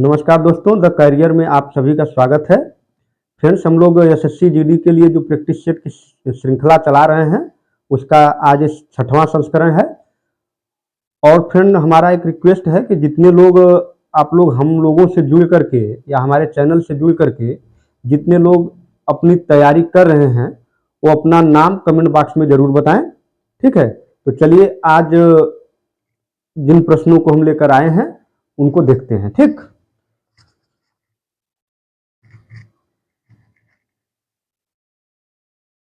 नमस्कार दोस्तों, the career में आप सभी का स्वागत है। फ्रेंड्स, हम लोग एसएससी जीडी के लिए जो प्रैक्टिस सेट की श्रृंखला चला रहे हैं, उसका आज 6वां संस्करण है। और फ्रेंड, हमारा एक रिक्वेस्ट है कि जितने लोग आप लोग हम लोगों से जुड़ करके या हमारे चैनल से जुड़ करके जितने लोग अपनी तैयारी कर रहे हैं, वो अपना नाम कमेंट बॉक्स में जरूर बताएं। ठीक है, तो चलिए आज जिन प्रश्नों को हम लेकर आए हैं उनको देखते हैं। ठीक,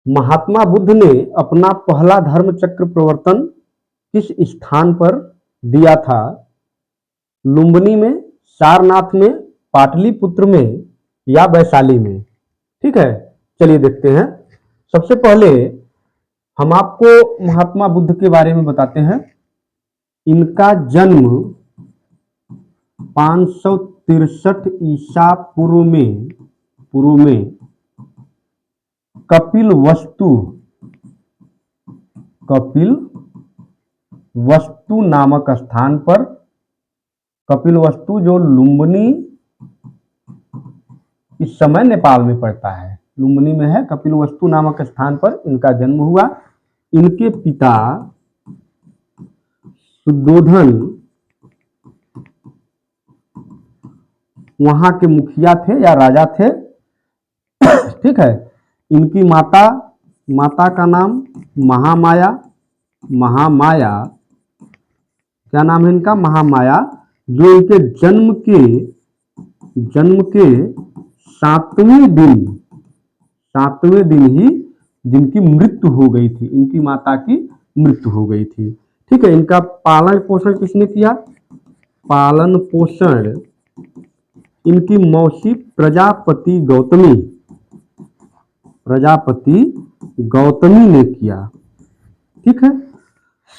महात्मा बुद्ध ने अपना पहला धर्म चक्र प्रवर्तन किस स्थान पर दिया था? लुम्बिनी में, सारनाथ में, पाटलिपुत्र में या वैशाली में? ठीक है, चलिए देखते हैं। सबसे पहले हम आपको महात्मा बुद्ध के बारे में बताते हैं। इनका जन्म 563 ईसा पूर्व में कपिलवस्तु नामक स्थान पर, कपिलवस्तु जो लुम्बिनी इस समय नेपाल में पड़ता है, लुम्बिनी में है, कपिलवस्तु नामक स्थान पर इनका जन्म हुआ। इनके पिता शुद्धोधन वहां के मुखिया थे या राजा थे। ठीक है, इनकी माता का नाम महामाया, क्या नाम है इनका? महामाया, जो इनके जन्म के 7वें दिन ही जिनकी मृत्यु हो गई थी, इनकी माता की मृत्यु हो गई थी। ठीक है, इनका पालन पोषण किसने किया? पालन पोषण इनकी मौसी प्रजापति गौतमी ने किया। ठीक है,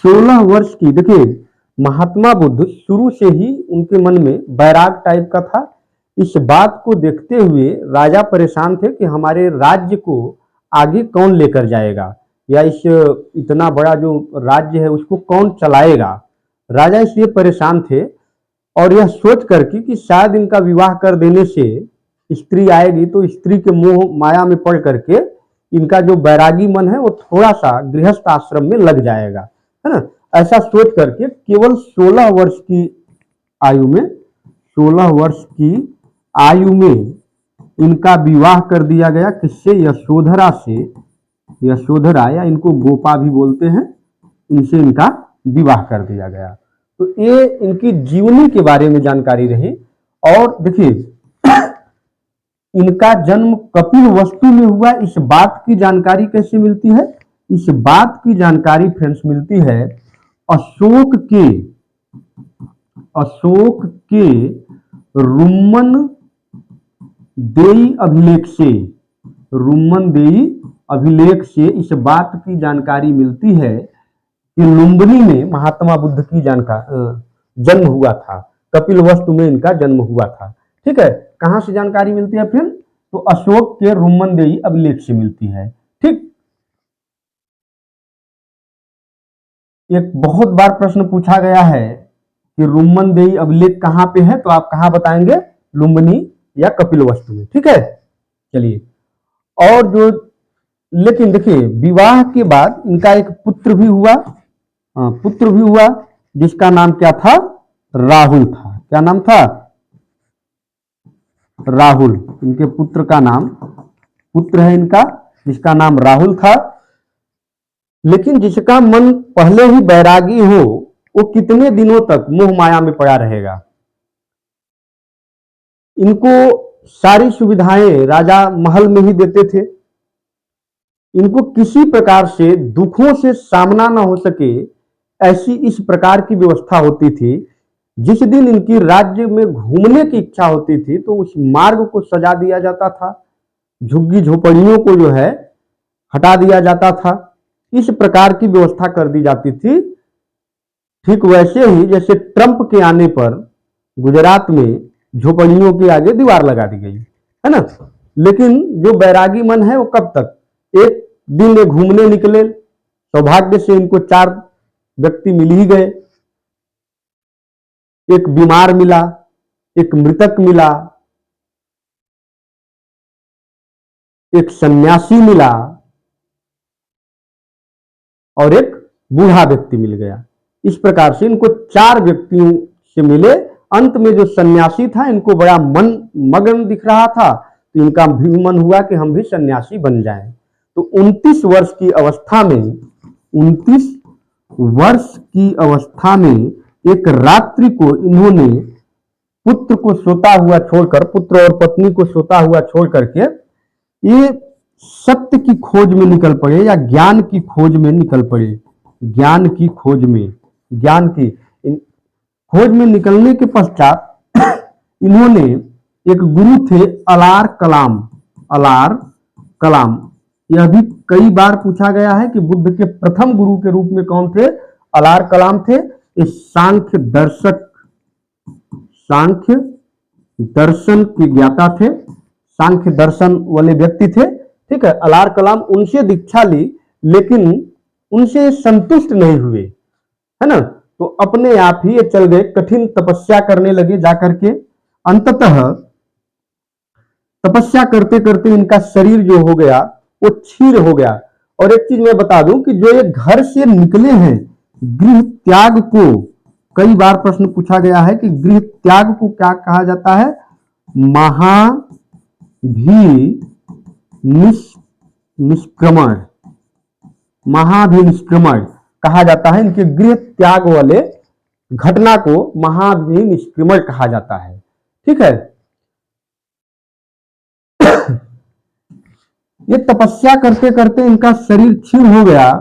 16 वर्ष की, देखिए महात्मा बुद्ध शुरू से ही उनके मन में बैराग टाइप का था। इस बात को देखते हुए राजा परेशान थे कि हमारे राज्य को आगे कौन लेकर जाएगा, या इस इतना बड़ा जो राज्य है उसको कौन चलाएगा। राजा इसलिए परेशान थे और यह सोच करके कि शायद इनका विवाह कर देने से स्त्री आएगी तो स्त्री के मोह माया में पड़ करके इनका जो बैरागी मन है वो थोड़ा सा गृहस्थ आश्रम में लग जाएगा, है ना। ऐसा सोच करके केवल 16 वर्ष की आयु में इनका विवाह कर दिया गया। किससे? यशोधरा से। यशोधरा या इनको गोपा भी बोलते हैं, इनसे इनका विवाह कर दिया गया। तो ये इनकी जीवनी के बारे में जानकारी रही। और देखिए इनका जन्म कपिलवस्तु में हुआ, इस बात की जानकारी कैसे मिलती है? इस बात की जानकारी फ्रेंड्स मिलती है अशोक के रुम्मन देई अभिलेख से इस बात की जानकारी मिलती है कि लुम्बिनी में महात्मा बुद्ध की जन्म हुआ था, कपिलवस्तु में इनका जन्म हुआ था। ठीक है, कहां से जानकारी मिलती है फिर? तो अशोक के रुम्मन देई अभिलेख से मिलती है। ठीक, एक बहुत बार प्रश्न पूछा गया है कि रुम्मन देई अभिलेख कहां पे है, तो आप कहां बताएंगे? लुम्बिनी या कपिलवस्तु में। ठीक है, चलिए। और जो लेकिन देखिए विवाह के बाद इनका एक पुत्र भी हुआ, जिसका नाम क्या था? राहुल था। क्या नाम था? राहुल। इनके पुत्र है इनका, जिसका नाम राहुल था। लेकिन जिसका मन पहले ही बैरागी हो, वो कितने दिनों तक मोह माया में पड़ा रहेगा? इनको सारी सुविधाएं राजा महल में ही देते थे। इनको किसी प्रकार से दुखों से सामना न हो सके, ऐसी इस प्रकार की व्यवस्था होती थी। जिस दिन इनकी राज्य में घूमने की इच्छा होती थी तो उस मार्ग को सजा दिया जाता था, झुग्गी झोपड़ियों को जो है हटा दिया जाता था। इस प्रकार की व्यवस्था कर दी जाती थी। ठीक वैसे ही जैसे ट्रंप के आने पर गुजरात में झोपड़ियों के आगे दीवार लगा दी गई, है ना। लेकिन जो बैरागी मन है वो कब तक? एक दिन में घूमने निकले, सौभाग्य से इनको 4 व्यक्ति मिल ही गए। एक बीमार मिला, एक मृतक मिला, एक सन्यासी मिला और एक बूढ़ा व्यक्ति मिल गया। इस प्रकार से इनको 4 व्यक्तियों से मिले। अंत में जो सन्यासी था, इनको बड़ा मन मगन दिख रहा था, तो इनका भी मन हुआ कि हम भी सन्यासी बन जाएं। तो 29 वर्ष की अवस्था में 29 वर्ष की अवस्था में एक रात्रि को इन्होंने पुत्र को सोता हुआ छोड़कर, पुत्र और पत्नी को सोता हुआ छोड़ करके ये सत्य की खोज में निकल पड़े या ज्ञान की खोज में निकल पड़े। ज्ञान की खोज में, ज्ञान की खोज में निकलने के पश्चात इन्होंने, एक गुरु थे अलार कलाम, अलार कलाम, यह भी कई बार पूछा गया है कि बुद्ध के प्रथम गुरु के रूप में कौन थे? अलार कलाम थे। ये सांख्य दर्शक, सांख्य दर्शन के ज्ञाता थे, सांख्य दर्शन वाले व्यक्ति थे। ठीक है, अलार कलाम उनसे दीक्षा ली, लेकिन उनसे संतुष्ट नहीं हुए, है ना। तो अपने आप ही ये चल गए, कठिन तपस्या करने लगे जाकर के। अंततः तपस्या करते करते इनका शरीर जो हो गया वो क्षीण हो गया। और एक चीज मैं बता दूं कि जो ये घर से निकले हैं, गृह त्याग को, कई बार प्रश्न पूछा गया है कि गृह त्याग को क्या कहा जाता है? निष्क्रमण, महाभिनिष्क्रमण कहा जाता है। इनके गृह त्याग वाले घटना को महाभिनिष्क्रमण कहा जाता है। ठीक है, ये तपस्या करते करते इनका शरीर क्षीण हो गया।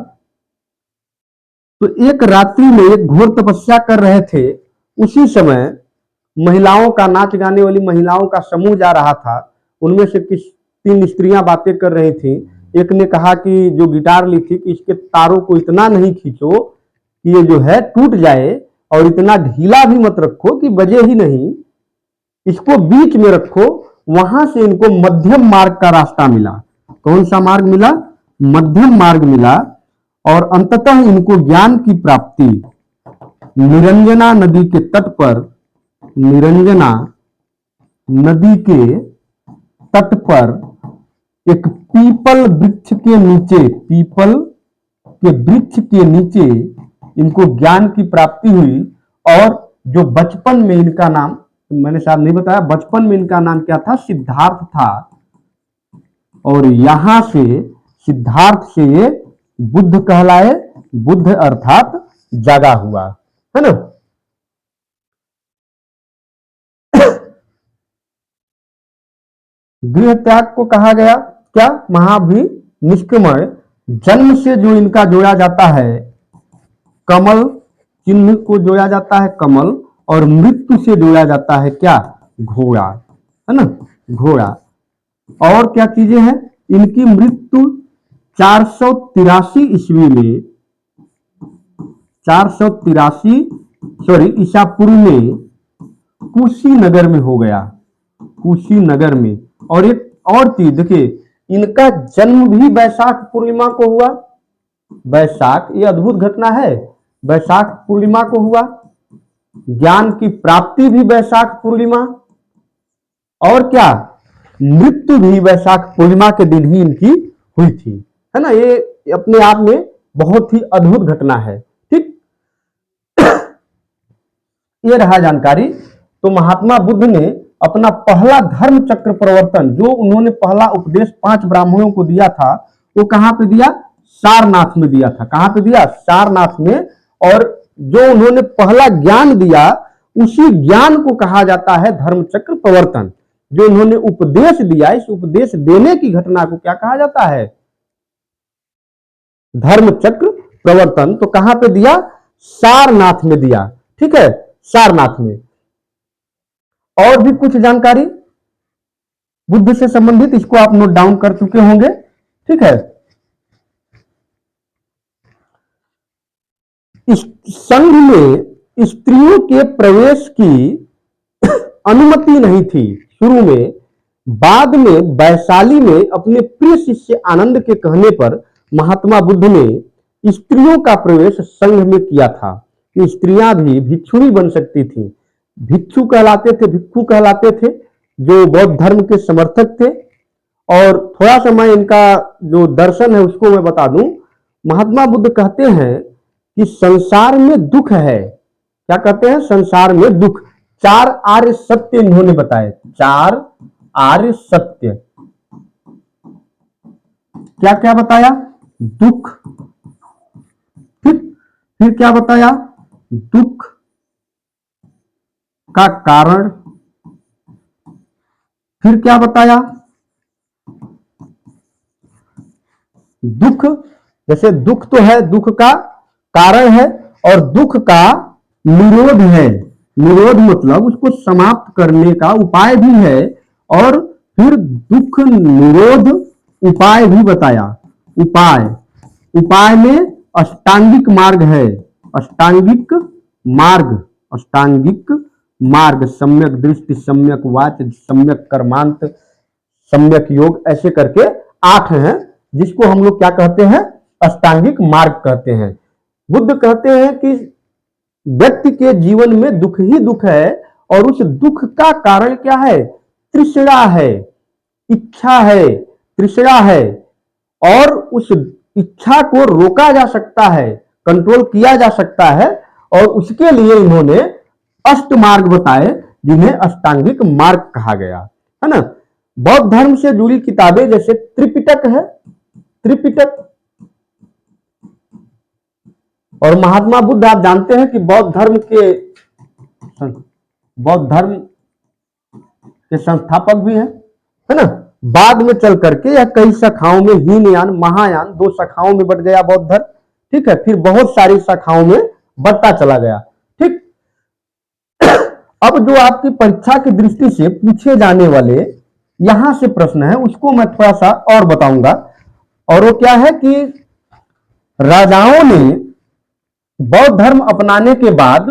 तो एक रात्रि में एक घोर तपस्या कर रहे थे, उसी समय महिलाओं का, नाच गाने वाली महिलाओं का समूह जा रहा था। उनमें से 3 स्त्रियां बातें कर रही थी। एक ने कहा कि जो गिटार ली थी कि इसके तारों को इतना नहीं खींचो कि ये जो है टूट जाए, और इतना ढीला भी मत रखो कि बजे ही नहीं, इसको बीच में रखो। वहां से इनको मध्यम मार्ग का रास्ता मिला। कौन सा मार्ग मिला? मध्यम मार्ग मिला। और अंततः इनको ज्ञान की प्राप्ति निरंजना नदी के तट पर, निरंजना नदी के तट पर एक पीपल वृक्ष के नीचे, पीपल के वृक्ष के नीचे इनको ज्ञान की प्राप्ति हुई। और जो बचपन में इनका नाम, मैंने शायद नहीं बताया, बचपन में इनका नाम क्या था? सिद्धार्थ था। और यहां से, सिद्धार्थ से ये बुद्ध कहलाए। बुद्ध अर्थात जागा हुआ, है ना। गृह त्याग को कहा गया क्या? महाभिनिष्क्रमण। जन्म से जो इनका जोड़ा जाता है, कमल चिन्ह को जोड़ा जाता है, कमल। और मृत्यु से जोड़ा जाता है क्या? घोड़ा, है ना, घोड़ा। और क्या चीजें हैं? इनकी मृत्यु 483 ईस्वी में, 483 ईसा पूर्व में कुशीनगर में हो गया, कुशीनगर में। और एक और चीज देखिए, इनका जन्म भी वैशाख पूर्णिमा को हुआ। वैशाख, ये अद्भुत घटना है, वैशाख पूर्णिमा को हुआ। ज्ञान की प्राप्ति भी वैशाख पूर्णिमा, और क्या? मृत्यु भी वैशाख पूर्णिमा के दिन ही इनकी हुई थी, है ना। ये अपने आप में बहुत ही अद्भुत घटना है। ठीक, ये रहा जानकारी। तो महात्मा बुद्ध ने अपना पहला धर्म चक्र प्रवर्तन, जो उन्होंने पहला उपदेश 5 ब्राह्मणों को दिया था, वो कहां पे दिया? सारनाथ में दिया था। कहां पे दिया? सारनाथ में। और जो उन्होंने पहला ज्ञान दिया, उसी ज्ञान को कहा जाता है धर्म चक्र प्रवर्तन। जो उन्होंने उपदेश दिया, इस उपदेश देने की घटना को क्या कहा जाता है? धर्म चक्र प्रवर्तन। तो कहां पे दिया? सारनाथ में दिया। ठीक है, सारनाथ में। और भी कुछ जानकारी बुद्ध से संबंधित, इसको आप नोट डाउन कर चुके होंगे। ठीक है, इस संघ में स्त्रियों के प्रवेश की अनुमति नहीं थी शुरू में। बाद में वैशाली में अपने प्रिय शिष्य आनंद के कहने पर महात्मा बुद्ध ने स्त्रियों का प्रवेश संघ में किया था, कि स्त्रियां भी भिक्षुणी बन सकती थी। भिक्षु कहलाते थे, भिक्षु कहलाते थे, जो बौद्ध धर्म के समर्थक थे। और थोड़ा सा मैं इनका जो दर्शन है उसको मैं बता दूं। महात्मा बुद्ध कहते हैं कि संसार में दुख है। क्या कहते हैं? संसार में दुख। 4 आर्य सत्य इन्होंने बताए। 4 आर्य सत्य क्या क्या बताया? दुख, फिर क्या बताया? दुख का कारण, फिर क्या बताया? दुख, जैसे दुख तो है, दुख का कारण है, और दुख का निरोध है। निरोध मतलब उसको समाप्त करने का उपाय भी है। और फिर दुख निरोध उपाय भी बताया। उपाय, उपाय में अष्टांगिक मार्ग है। अष्टांगिक मार्ग, अष्टांगिक मार्ग, सम्यक दृष्टि, सम्यक वाच, सम्यक कर्मांत, सम्यक योग, ऐसे करके 8 हैं, जिसको हम लोग क्या कहते हैं? अष्टांगिक मार्ग कहते हैं। बुद्ध कहते हैं कि व्यक्ति के जीवन में दुख ही दुख है, और उस दुख का कारण क्या है? तृष्णा है, इच्छा है, तृष्णा है। और उस इच्छा को रोका जा सकता है, कंट्रोल किया जा सकता है, और उसके लिए इन्होंने अष्ट मार्ग बताए, जिन्हें अष्टांगिक मार्ग कहा गया है ना। बौद्ध धर्म से जुड़ी किताबें जैसे त्रिपिटक है, त्रिपिटक। और महात्मा बुद्ध आप जानते हैं कि बौद्ध धर्म के संस्थापक भी हैं, है ना। बाद में चल करके या कई शाखाओं में, हीनयान, महायान, 2 शाखाओं में बट गया बौद्ध धर्म। ठीक है, फिर बहुत सारी शाखाओं में बढ़ता चला गया। ठीक, अब जो आपकी परीक्षा की दृष्टि से पूछे जाने वाले यहां से प्रश्न है, उसको मैं थोड़ा सा और बताऊंगा। और वो क्या है कि राजाओं ने बौद्ध धर्म अपनाने के बाद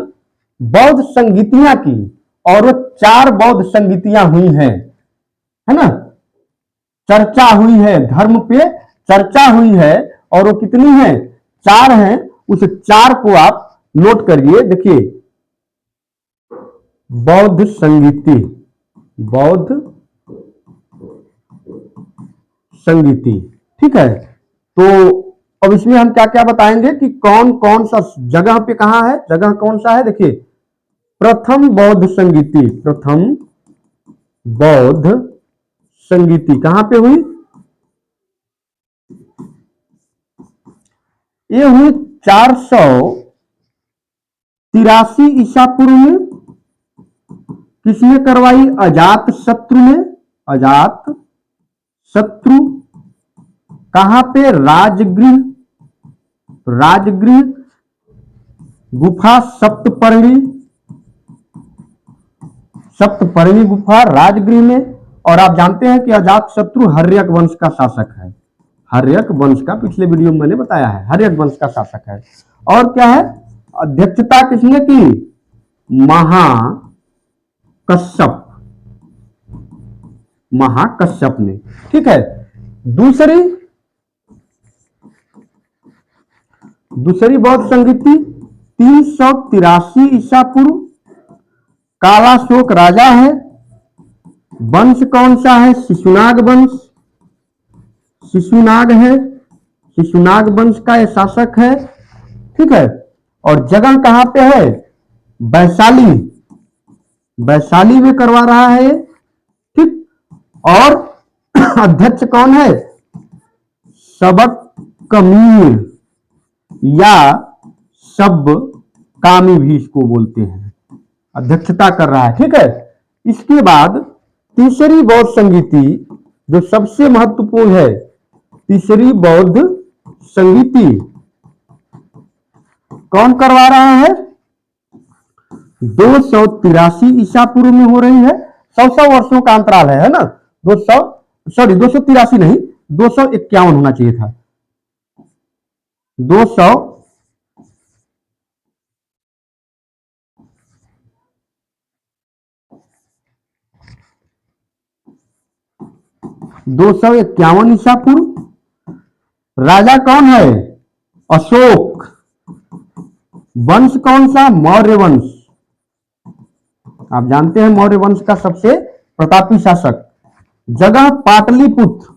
बौद्ध संगीतियां की, और वो 4 बौद्ध संगीतियां हुई हैं, है ना। चर्चा हुई है, धर्म पे चर्चा हुई है, और वो कितनी है? 4 हैं। उस 4 को आप नोट करिए। देखिए, बौद्ध संगीति, बौद्ध संगीति, ठीक है। तो अब इसमें हम क्या क्या बताएंगे कि कौन कौन सा जगह पे कहां है, जगह कौन सा है। देखिए, प्रथम बौद्ध संगीति, प्रथम बौद्ध संगीति कहां पे हुई? ये हुई 483 ईसा पूर्व में। किसने करवाई? अजात शत्रु ने। अजात शत्रु। कहां पे? राजगृह, राजगृह गुफा, सप्तपर्णी, सप्तपर्णी गुफा राजगृह में। और आप जानते हैं कि अजात शत्रु हर्यक वंश का शासक है। हर्यक वंश का, पिछले वीडियो में मैंने बताया है, हर्यक वंश का शासक है। और क्या है? अध्यक्षता किसने की? महाकश्यप, महाकश्यप ने। ठीक है। दूसरी बौद्ध संगीति 383 ईसा पूर्व। कालाशोक राजा है। वंश कौन सा है? शिशुनाग वंश, शिशुनाग है, शिशुनाग वंश का यह शासक है। ठीक है। और जगह कहां पे है? वैशाली, वैशाली में करवा रहा है। ठीक। और अध्यक्ष कौन है? सबक कमीर, या सब कामी भी इसको बोलते हैं, अध्यक्षता कर रहा है। ठीक है। इसके बाद तीसरी बौद्ध संगीति जो सबसे महत्वपूर्ण है, तीसरी बौद्ध संगीति कौन करवा रहा है? 283 ईसा पूर्व में हो रही है। 100 वर्षों का अंतराल है ना। 283 नहीं, 251 होना चाहिए था। 251 ईसा पूर्व। राजा कौन है? अशोक। वंश कौन सा? मौर्य वंश। आप जानते हैं मौर्य वंश का सबसे प्रतापी शासक। जगह पाटलिपुत्र,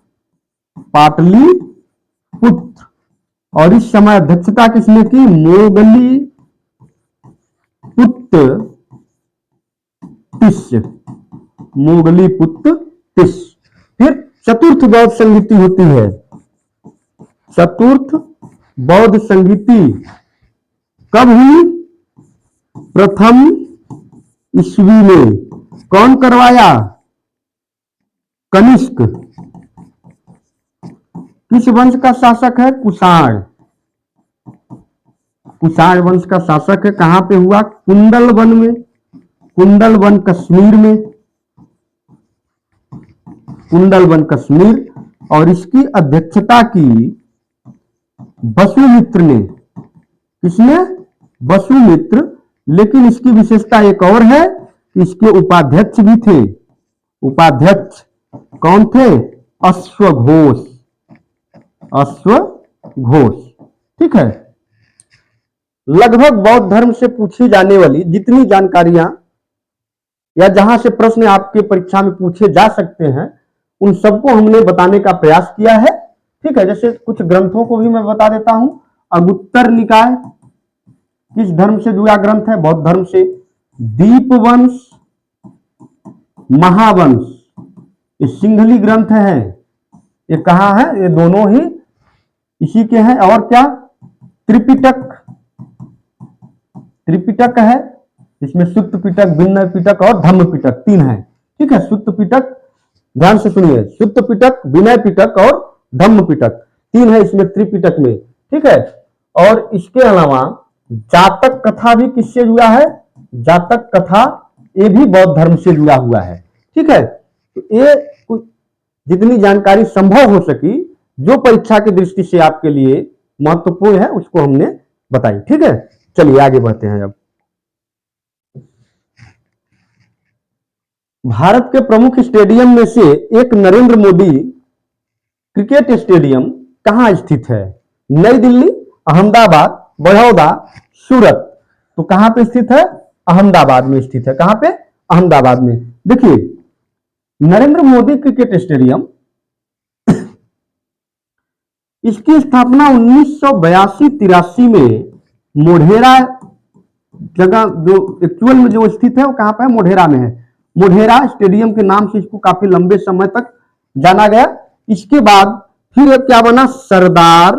पाटलिपुत्र। और इस समय अध्यक्षता किसने की? मोगलीपुत्र तिस। फिर चतुर्थ बौद्ध संहिता होती है। चतुर्थ बौद्ध संहिता कब हुई? प्रथम ईस्वी में। कौन करवाया? कनिष्क। किस वंश का शासक है? कुषाण। कुषाण वंश का शासक है। कहां पे हुआ? कुंडल वन में। कुंडल वन कश्मीर में। कुंडल वन कश्मीर। और इसकी अध्यक्षता की वसुमित्र ने। किसने? वसुमित्र। लेकिन इसकी विशेषता एक और है, इसके उपाध्यक्ष भी थे। उपाध्यक्ष कौन थे? अश्वघोष। अश्वघोष। ठीक है। लगभग बौद्ध धर्म से पूछी जाने वाली जितनी जानकारियां या जहां से प्रश्न आपके परीक्षा में पूछे जा सकते हैं, उन सबको हमने बताने का प्रयास किया है। ठीक है। जैसे कुछ ग्रंथों को भी मैं बता देता हूं। अगुत्तर निकाय किस धर्म से जुड़ा ग्रंथ है? बौद्ध धर्म से। दीपवंश, महावंश ये सिंहली ग्रंथ है। ये कहां है? ये दोनों ही इसी के हैं। और क्या? त्रिपिटक। त्रिपिटक है, इसमें सुत्त पिटक, विनय पिटक और धम्म पिटक तीन है। ठीक है। सुत्त पिटक, ध्यान से सुनिए, सुत्त पिटक, विनय पिटक और धम्म पिटक तीन है इसमें त्रिपिटक में। ठीक है। और इसके अलावा जातक कथा भी किससे जुड़ा है? जातक कथा ये भी बौद्ध धर्म से जुड़ा हुआ है। ठीक है। तो ये जितनी जानकारी संभव हो सकी, जो परीक्षा की दृष्टि से आपके लिए महत्वपूर्ण है, उसको हमने बताई। ठीक है। चलिए आगे बढ़ते हैं। अब भारत के प्रमुख स्टेडियम में से एक नरेंद्र मोदी क्रिकेट स्टेडियम कहां स्थित है? नई दिल्ली, अहमदाबाद, बड़ौदा, सूरत। तो कहां पे स्थित है? अहमदाबाद में स्थित है। कहां पे? अहमदाबाद में। देखिए, नरेंद्र मोदी क्रिकेट स्टेडियम इसकी स्थापना 1982-83 में मोढेरा जगह जो एक्चुअल में जो स्थित है वो कहां पर है? मोढेरा में है। मोढेरा स्टेडियम के नाम से इसको काफी लंबे समय तक जाना गया। इसके बाद फिर क्या बना? सरदार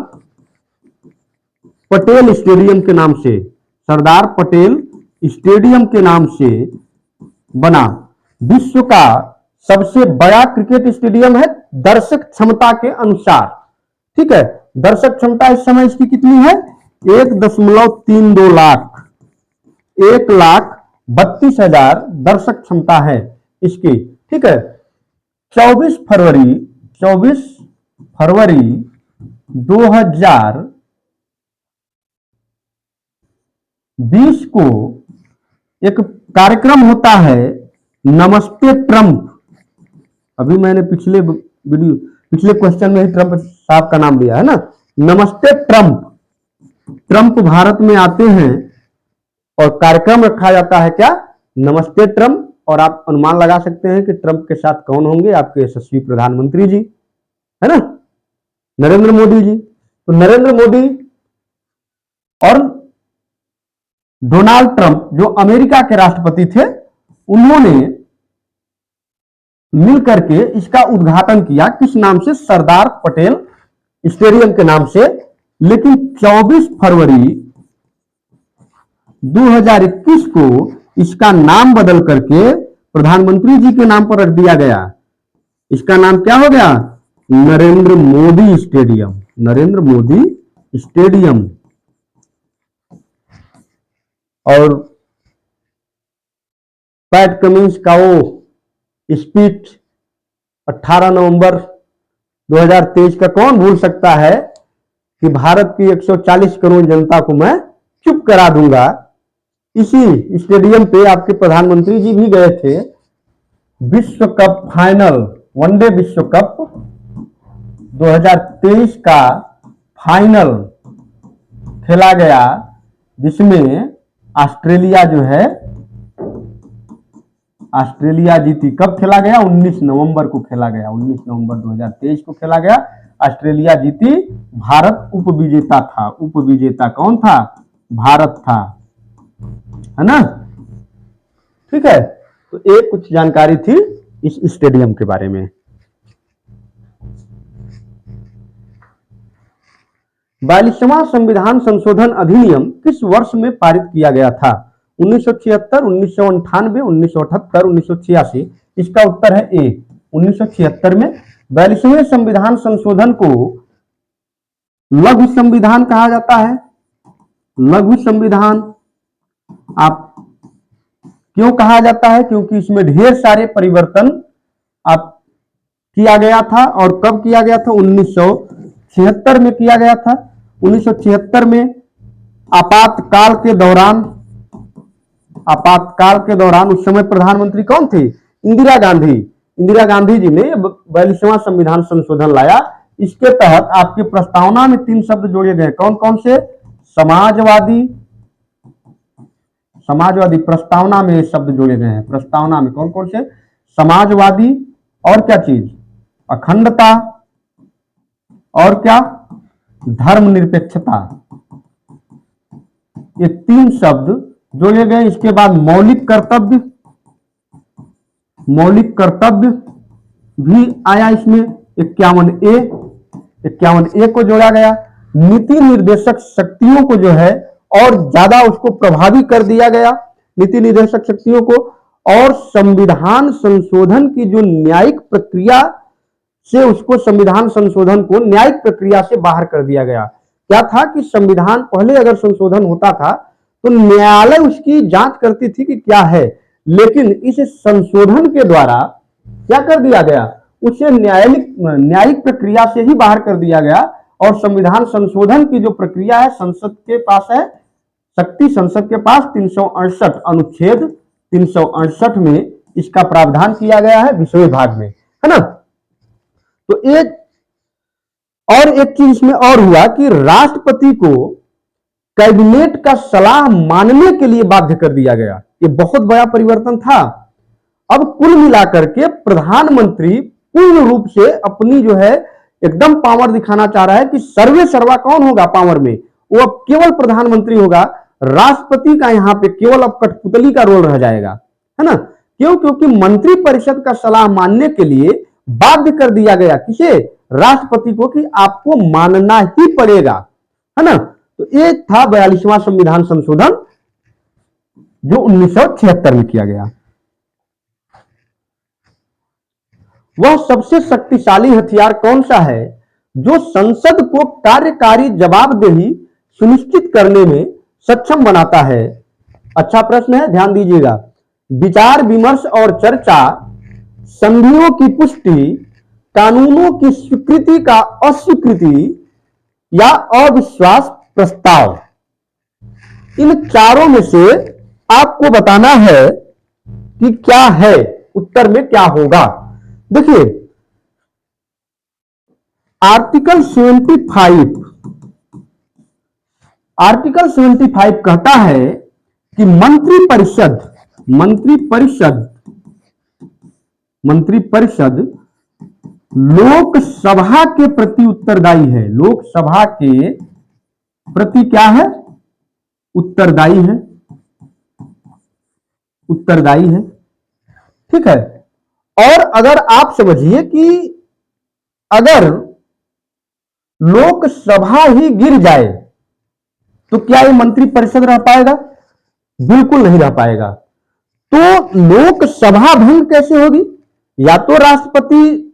पटेल स्टेडियम के नाम से। सरदार पटेल स्टेडियम के नाम से बना। विश्व का सबसे बड़ा क्रिकेट स्टेडियम है दर्शक क्षमता के अनुसार। ठीक है। दर्शक क्षमता इस समय इसकी कितनी है? 1.32 लाख। 1,32,000 दर्शक क्षमता है इसकी। ठीक है। 24 फरवरी 2020 को एक कार्यक्रम होता है, नमस्ते ट्रंप। अभी मैंने पिछले क्वेश्चन में ही ट्रंप साहब का नाम लिया है ना। नमस्ते ट्रंप। ट्रंप भारत में आते हैं और कार्यक्रम रखा जाता है क्या? नमस्ते ट्रंप। और आप अनुमान लगा सकते हैं कि ट्रंप के साथ कौन होंगे? आपके यशस्वी प्रधानमंत्री जी, है ना, नरेंद्र मोदी जी। तो नरेंद्र मोदी और डोनाल्ड ट्रंप जो अमेरिका के राष्ट्रपति थे, उन्होंने मिलकर के इसका उद्घाटन किया। किस नाम से? सरदार पटेल स्टेडियम के नाम से। लेकिन 24 फरवरी 2021 को इसका नाम बदल करके प्रधानमंत्री जी के नाम पर रख दिया गया। इसका नाम क्या हो गया? नरेंद्र मोदी स्टेडियम। नरेंद्र मोदी स्टेडियम। और पैट कमिंस का वो स्पीच 18 नवंबर 2023 का कौन भूल सकता है कि भारत की 140 करोड़ जनता को मैं चुप करा दूंगा। इसी स्टेडियम पे आपके प्रधानमंत्री जी भी गए थे। विश्व कप फाइनल, वनडे विश्व कप 2023 का फाइनल खेला गया, जिसमें ऑस्ट्रेलिया जो है ऑस्ट्रेलिया जीती। कब खेला गया? 19 नवंबर को खेला गया, 19 नवंबर 2023 को खेला गया। ऑस्ट्रेलिया जीती, भारत उपविजेता था। उपविजेता कौन था? भारत था, है ना। ठीक है, तो एक कुछ जानकारी थी इस स्टेडियम के बारे में। 42वां संविधान संशोधन अधिनियम किस वर्ष में पारित किया गया था? 1976, 1998, 1978, 1986। इसका उत्तर है ए, 1976 में। 42वें संविधान संशोधन को लघु संविधान कहा जाता है। लघु संविधान आप क्यों कहा जाता है? क्योंकि इसमें ढेर सारे परिवर्तन आप किया गया था। और कब किया गया था? 1976 में किया गया था। 1976 में आपातकाल के दौरान उस समय प्रधानमंत्री कौन थे? इंदिरा गांधी। इंदिरा गांधी जी ने 42वां संविधान संशोधन लाया। इसके तहत आपकी प्रस्तावना में 3 शब्द जोड़े गए। कौन कौन से? समाजवादी। समाजवादी प्रस्तावना में शब्द जोड़े गए हैं। प्रस्तावना में कौन कौन से? समाजवादी, और क्या चीज? अखंडता, और क्या? धर्मनिरपेक्षता। ये 3 शब्द जोड़े गए। इसके बाद मौलिक कर्तव्य भी आया इसमें। 51A को जोड़ा गया। नीति निर्देशक शक्तियों को जो है और ज्यादा उसको प्रभावी कर दिया गया, नीति निर्देशक शक्तियों को। और संविधान संशोधन की जो न्यायिक प्रक्रिया से उसको, संविधान संशोधन को न्यायिक प्रक्रिया से बाहर कर दिया गया। क्या था कि संविधान पहले अगर संशोधन होता था तो न्यायालय उसकी जांच करती थी कि क्या है, लेकिन इस संशोधन के द्वारा क्या कर दिया गया? उसे न्यायिक प्रक्रिया से ही बाहर कर दिया गया। और संविधान संशोधन की जो प्रक्रिया है, संसद के पास है शक्ति। संसद के पास 368 अनुच्छेद 368 में इसका प्रावधान किया गया है 20वें भाग में, है ना। तो एक चीज इसमें और हुआ कि राष्ट्रपति को कैबिनेट का सलाह मानने के लिए बाध्य कर दिया गया। ये बहुत बड़ा परिवर्तन था। अब कुल मिलाकर के प्रधानमंत्री पूर्ण रूप से अपनी जो है एकदम पावर दिखाना चाह रहा है कि सर्वे सर्वा कौन होगा पावर में? वो अब केवल प्रधानमंत्री होगा। राष्ट्रपति का यहां पे केवल अब कठपुतली का रोल रह जाएगा, है ना। क्यों? क्योंकि मंत्री परिषद का सलाह मानने के लिए बाध्य कर दिया गया किसे? राष्ट्रपति को, कि आपको मानना ही पड़ेगा, है ना। तो ये था 42वां संविधान संशोधन जो 1976 में किया गया। वह सबसे शक्तिशाली हथियार कौन सा है जो संसद को कार्यकारी जवाबदेही सुनिश्चित करने में सक्षम बनाता है? अच्छा प्रश्न है, ध्यान दीजिएगा। विचार विमर्श और चर्चा, संधियों की पुष्टि, कानूनों की स्वीकृति का अस्वीकृति, या अविश्वास प्रस्ताव। इन चारों में से आपको बताना है कि क्या है, उत्तर में क्या होगा। देखिए, आर्टिकल 75 कहता है कि मंत्री परिषद लोकसभा के प्रति उत्तरदायी है। लोकसभा के प्रति क्या है? उत्तरदायी है। ठीक है। और अगर आप समझिए कि अगर लोकसभा ही गिर जाए तो क्या ये मंत्री परिषद रह पाएगा? बिल्कुल नहीं रह पाएगा। तो लोकसभा भंग कैसे होगी? या तो राष्ट्रपति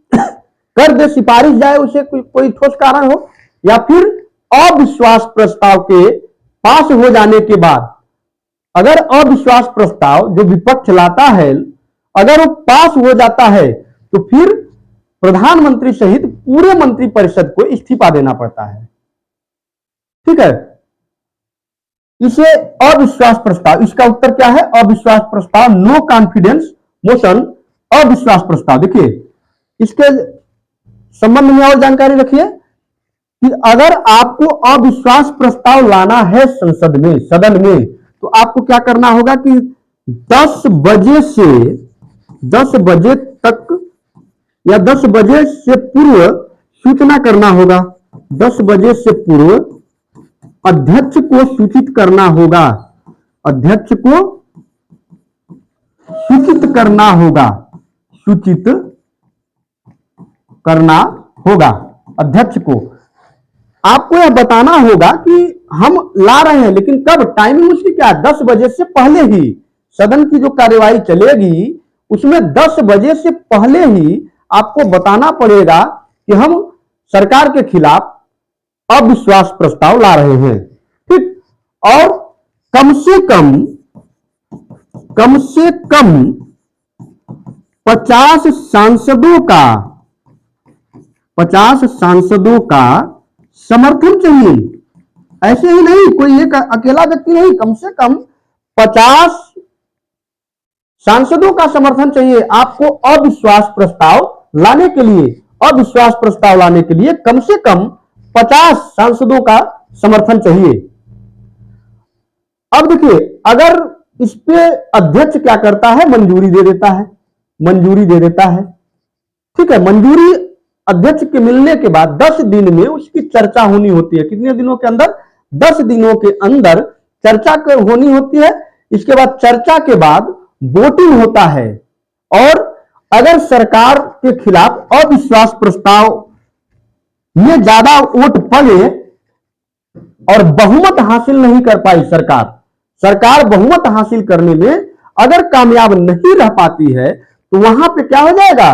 कर दे, सिफारिश जाए उसे कोई ठोस कारण हो, या फिर अविश्वास प्रस्ताव के पास हो जाने के बाद, अगर अविश्वास प्रस्ताव जो विपक्ष लाता है अगर वो पास हो जाता है तो फिर प्रधानमंत्री सहित पूरे मंत्रिपरिषद को इस्तीफा देना पड़ता है। ठीक है। इसे अविश्वास प्रस्ताव, इसका उत्तर क्या है? अविश्वास प्रस्ताव, नो कॉन्फिडेंस मोशन, अविश्वास प्रस्ताव। देखिए, इसके संबंध में और जानकारी रखिए कि अगर आपको अविश्वास प्रस्ताव लाना है सदन में, तो आपको क्या करना होगा कि 10 बजे से 10 बजे तक या 10 बजे से पूर्व सूचना करना होगा। 10 बजे से पूर्व अध्यक्ष को सूचित करना होगा। अध्यक्ष को सूचित करना होगा। सूचित करना होगा अध्यक्ष को। आपको यह बताना होगा कि हम ला रहे हैं, लेकिन कब, टाइमिंग उसकी क्या है, 10 बजे से पहले ही सदन की जो कार्यवाही चलेगी उसमें 10 बजे से पहले ही आपको बताना पड़ेगा कि हम सरकार के खिलाफ अविश्वास प्रस्ताव ला रहे हैं। ठीक, और कम से कम 50 सांसदों का समर्थन चाहिए। ऐसे ही नहीं, कोई एक अकेला व्यक्ति नहीं, कम से कम 50 सांसदों का समर्थन चाहिए आपको अविश्वास प्रस्ताव लाने के लिए। अविश्वास प्रस्ताव लाने के लिए कम से कम 50 सांसदों का समर्थन चाहिए। अब देखिए, अगर इस पे अध्यक्ष क्या करता है, मंजूरी दे देता है। मंजूरी दे देता है, ठीक है। मंजूरी अध्यक्ष के मिलने के बाद 10 दिन में उसकी चर्चा होनी होती है। कितने दिनों के अंदर? 10 दिनों के अंदर चर्चा होनी होती है। इसके बाद चर्चा के बाद वोटिंग होता है, और अगर सरकार के खिलाफ अविश्वास प्रस्ताव में ज्यादा वोट पड़े और बहुमत हासिल नहीं कर पाई सरकार बहुमत हासिल करने में अगर कामयाब नहीं रह पाती है, तो वहां पे क्या हो जाएगा,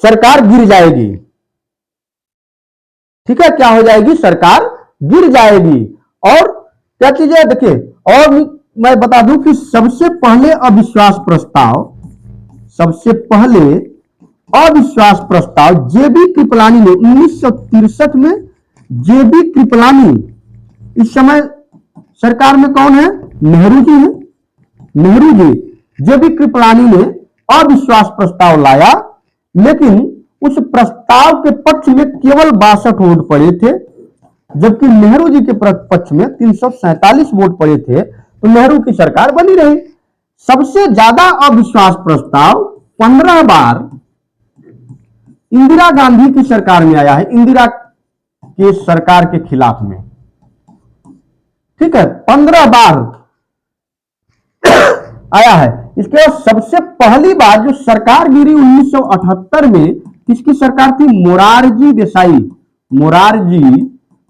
सरकार गिर जाएगी। ठीक है, क्या हो जाएगी, सरकार गिर जाएगी। और क्या चीज है, देखिए, और मैं बता दूं कि सबसे पहले अविश्वास प्रस्ताव जेबी कृपलानी ने 1963 में, जेबी कृपलानी, इस समय सरकार में कौन है, नेहरू जी है। नेहरू जी, जेबी कृपलानी ने अविश्वास प्रस्ताव लाया, लेकिन उस प्रस्ताव के पक्ष में केवल 62 वोट पड़े थे, जबकि नेहरू जी के पक्ष में 347 वोट पड़े थे। तो नेहरू की सरकार बनी रही। सबसे ज्यादा अविश्वास प्रस्ताव 15 बार इंदिरा गांधी की सरकार में आया है, इंदिरा के सरकार के खिलाफ में। ठीक है, 15 बार आया है। इसके बाद सबसे पहली बार जो सरकार गिरी 1978 में, किसकी सरकार थी, मोरारजी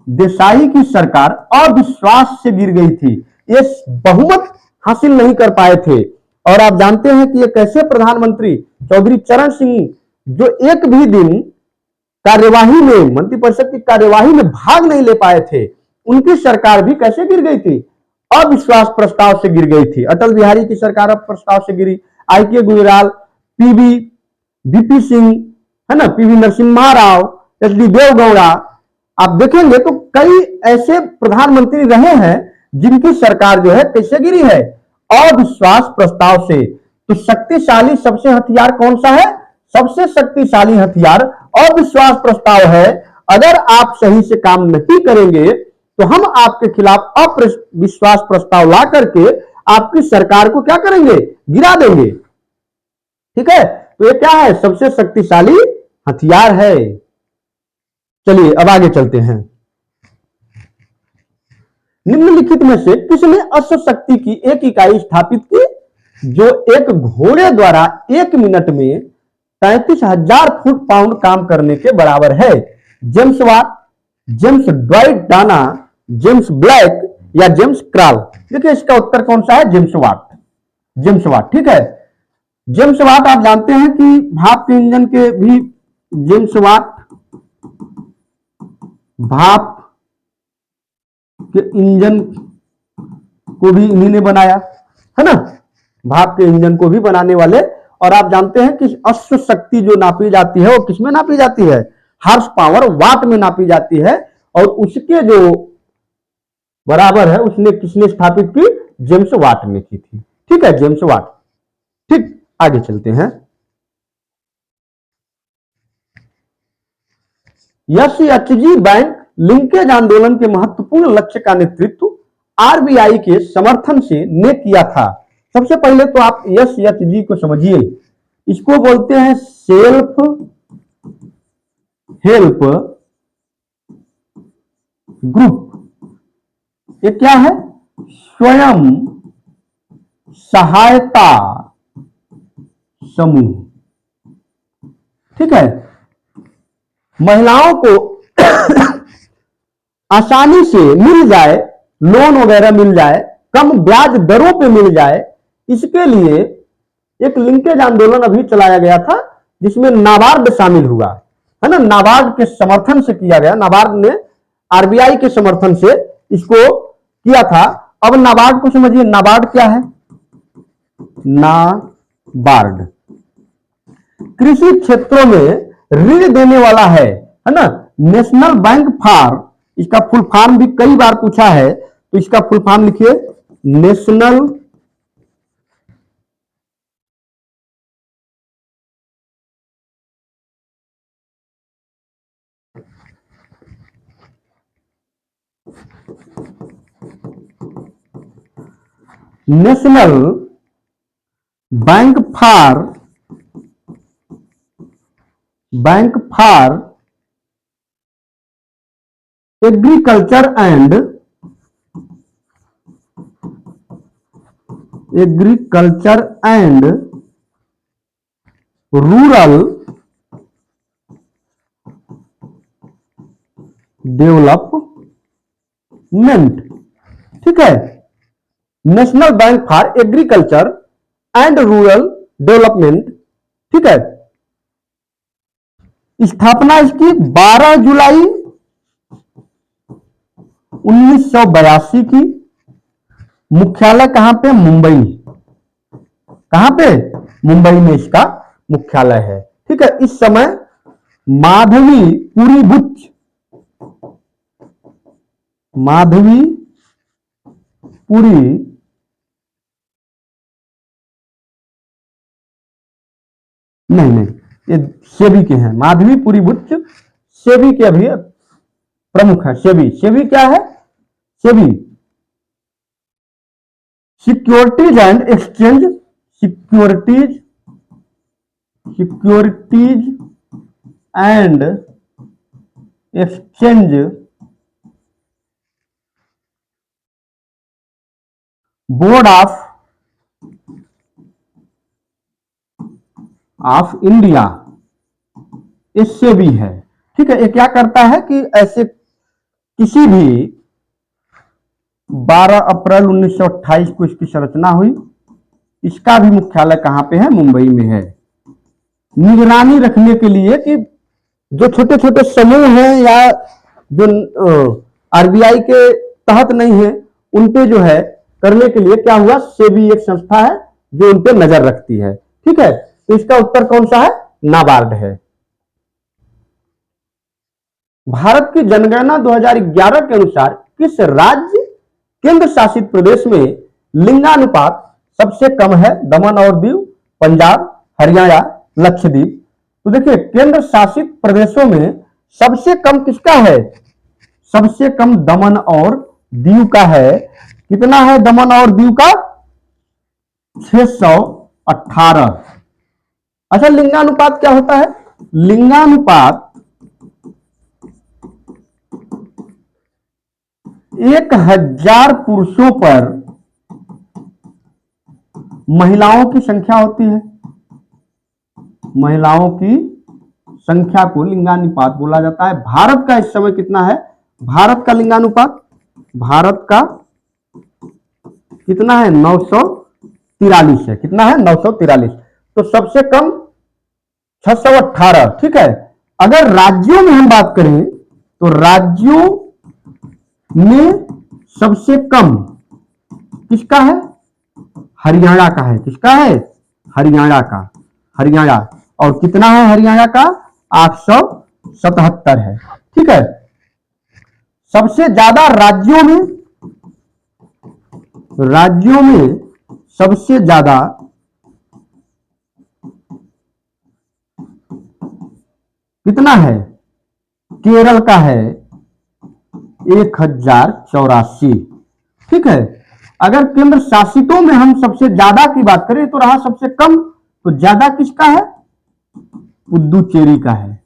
देसाई की सरकार अविश्वास से गिर गई थी। ये बहुमत हासिल नहीं कर पाए थे। और आप जानते हैं कि ये कैसे प्रधानमंत्री चौधरी चरण सिंह, जो एक भी दिन कार्यवाही में, मंत्रिपरिषद की कार्यवाही में भाग नहीं ले पाए थे, उनकी सरकार भी कैसे गिर गई थी, अविश्वास प्रस्ताव से गिर गई थी। अटल बिहारी की सरकार प्रस्ताव से गिरी, आई.के. गुजराल, वीपी सिंह, है ना, पीवी नरसिम्हा राव, एच.डी. देवगौड़ा, आप देखेंगे तो कई ऐसे प्रधानमंत्री रहे हैं जिनकी सरकार जो है कैसे गिरी है, अविश्वास प्रस्ताव से। तो शक्तिशाली सबसे हथियार कौन सा है, सबसे शक्तिशाली हथियार अविश्वास प्रस्ताव है। अगर आप सही से काम नहीं करेंगे तो हम आपके खिलाफ अविश्वास प्रस्ताव ला करके आपकी सरकार को क्या करेंगे, गिरा देंगे। ठीक है, तो ये क्या है, सबसे शक्तिशाली हथियार है। चलिए अब आगे चलते हैं। निम्नलिखित में से किसने अश्व शक्ति की एक इकाई स्थापित की, जो एक घोड़े द्वारा 1 मिनट में 33,000 फुट पाउंड काम करने के बराबर है? James Watt, James Dwight Dana, James Black या जेम्स क्राल? देखिए इसका उत्तर कौन सा है, जेम्स वाट। ठीक है, जेम्स वाट आप जानते हैं कि भाप के इंजन के भी जेम्स वाट, भाप के इंजन को भी इन्हीं ने बनाया, है ना, भाप के इंजन को भी बनाने वाले। और आप जानते हैं कि अश्व शक्ति जो नापी जाती है वो किसमें नापी जाती है, हार्स पावर, वाट में नापी जाती है। और उसके जो बराबर है उसने किसने स्थापित की, जेम्स वाट ने की थी। ठीक है, जेम्स वाट। ठीक, आगे चलते हैं। एसएचजी बैंक लिंकेज आंदोलन के महत्वपूर्ण लक्ष्य का नेतृत्व आरबीआई के समर्थन से ने किया था। सबसे पहले तो आप SHG को समझिए। इसको बोलते हैं सेल्फ हेल्प ग्रुप। ये क्या है? स्वयं सहायता समूह। ठीक है, महिलाओं को आसानी से मिल जाए, लोन वगैरह मिल जाए, कम ब्याज दरों पे मिल जाए, इसके लिए एक लिंकेज आंदोलन अभी चलाया गया था, जिसमें नाबार्ड शामिल हुआ है ना। नाबार्ड के समर्थन से किया गया, नाबार्ड ने RBI के समर्थन से इसको किया था। अब नाबार्ड को समझिए, नाबार्ड क्या है? नाबार्ड कृषि क्षेत्रों में ऋण देने वाला है ना। नेशनल बैंक फॉर, इसका फुल फॉर्म भी कई बार पूछा है, तो इसका फुल फॉर्म लिखिए, national national bank for agriculture and rural development. ठीक है, national bank for agriculture and rural development. ठीक है, स्थापना इसकी 12 जुलाई 1982 की। मुख्यालय कहां पे? मुंबई। कहां पे? मुंबई में इसका मुख्यालय है। ठीक है, इस समय माधवी पुरी नहीं, ये सेबी के हैं। माधवी पुरी बुच्च सेबी के अभी प्रमुख है। सेबी क्या है? SEBI securities and exchange and exchange board of India, इससे भी है। ठीक है, ये क्या करता है कि ऐसे किसी भी 12 अप्रैल 1928 को इसकी संरचना हुई। इसका भी मुख्यालय कहां पे है? मुंबई में है। निगरानी रखने के लिए कि जो छोटे छोटे समूह हैं या जो RBI के तहत नहीं है, उन पे जो है करने के लिए क्या हुआ? सेबी एक संस्था है जो उन पे नजर रखती है। ठीक है, तो इसका उत्तर कौन सा है? नाबार्ड है। भारत की जनगणना 2011 के अनुसार किस राज्य केंद्र शासित प्रदेश में लिंगानुपात सबसे कम है? दमन और दीव, पंजाब, हरियाणा, लक्षद्वीप। तो देखिए, केंद्र शासित प्रदेशों में सबसे कम किसका है? सबसे कम दमन और दीव का है। कितना है दमन और दीव का? 618। अच्छा, लिंगानुपात क्या होता है? लिंगानुपात 1000 पुरुषों पर महिलाओं की संख्या होती है। महिलाओं की संख्या को लिंगानुपात बोला जाता है। भारत का इस समय कितना है? भारत का लिंगानुपात, भारत का कितना है? 943 है। कितना है? 943। तो सबसे कम 618। ठीक है, अगर राज्यों में हम बात करें तो राज्यों में सबसे कम किसका है? हरियाणा का है। किसका है? हरियाणा का। हरियाणा। और कितना है हरियाणा का? 877 है। ठीक है, सबसे ज्यादा राज्यों में सबसे ज्यादा कितना है? केरल का है 1084। ठीक है, अगर केंद्र शासितों में हम सबसे ज्यादा की बात करें तो रहा सबसे कम, तो ज्यादा किसका है? पुदुचेरी का है।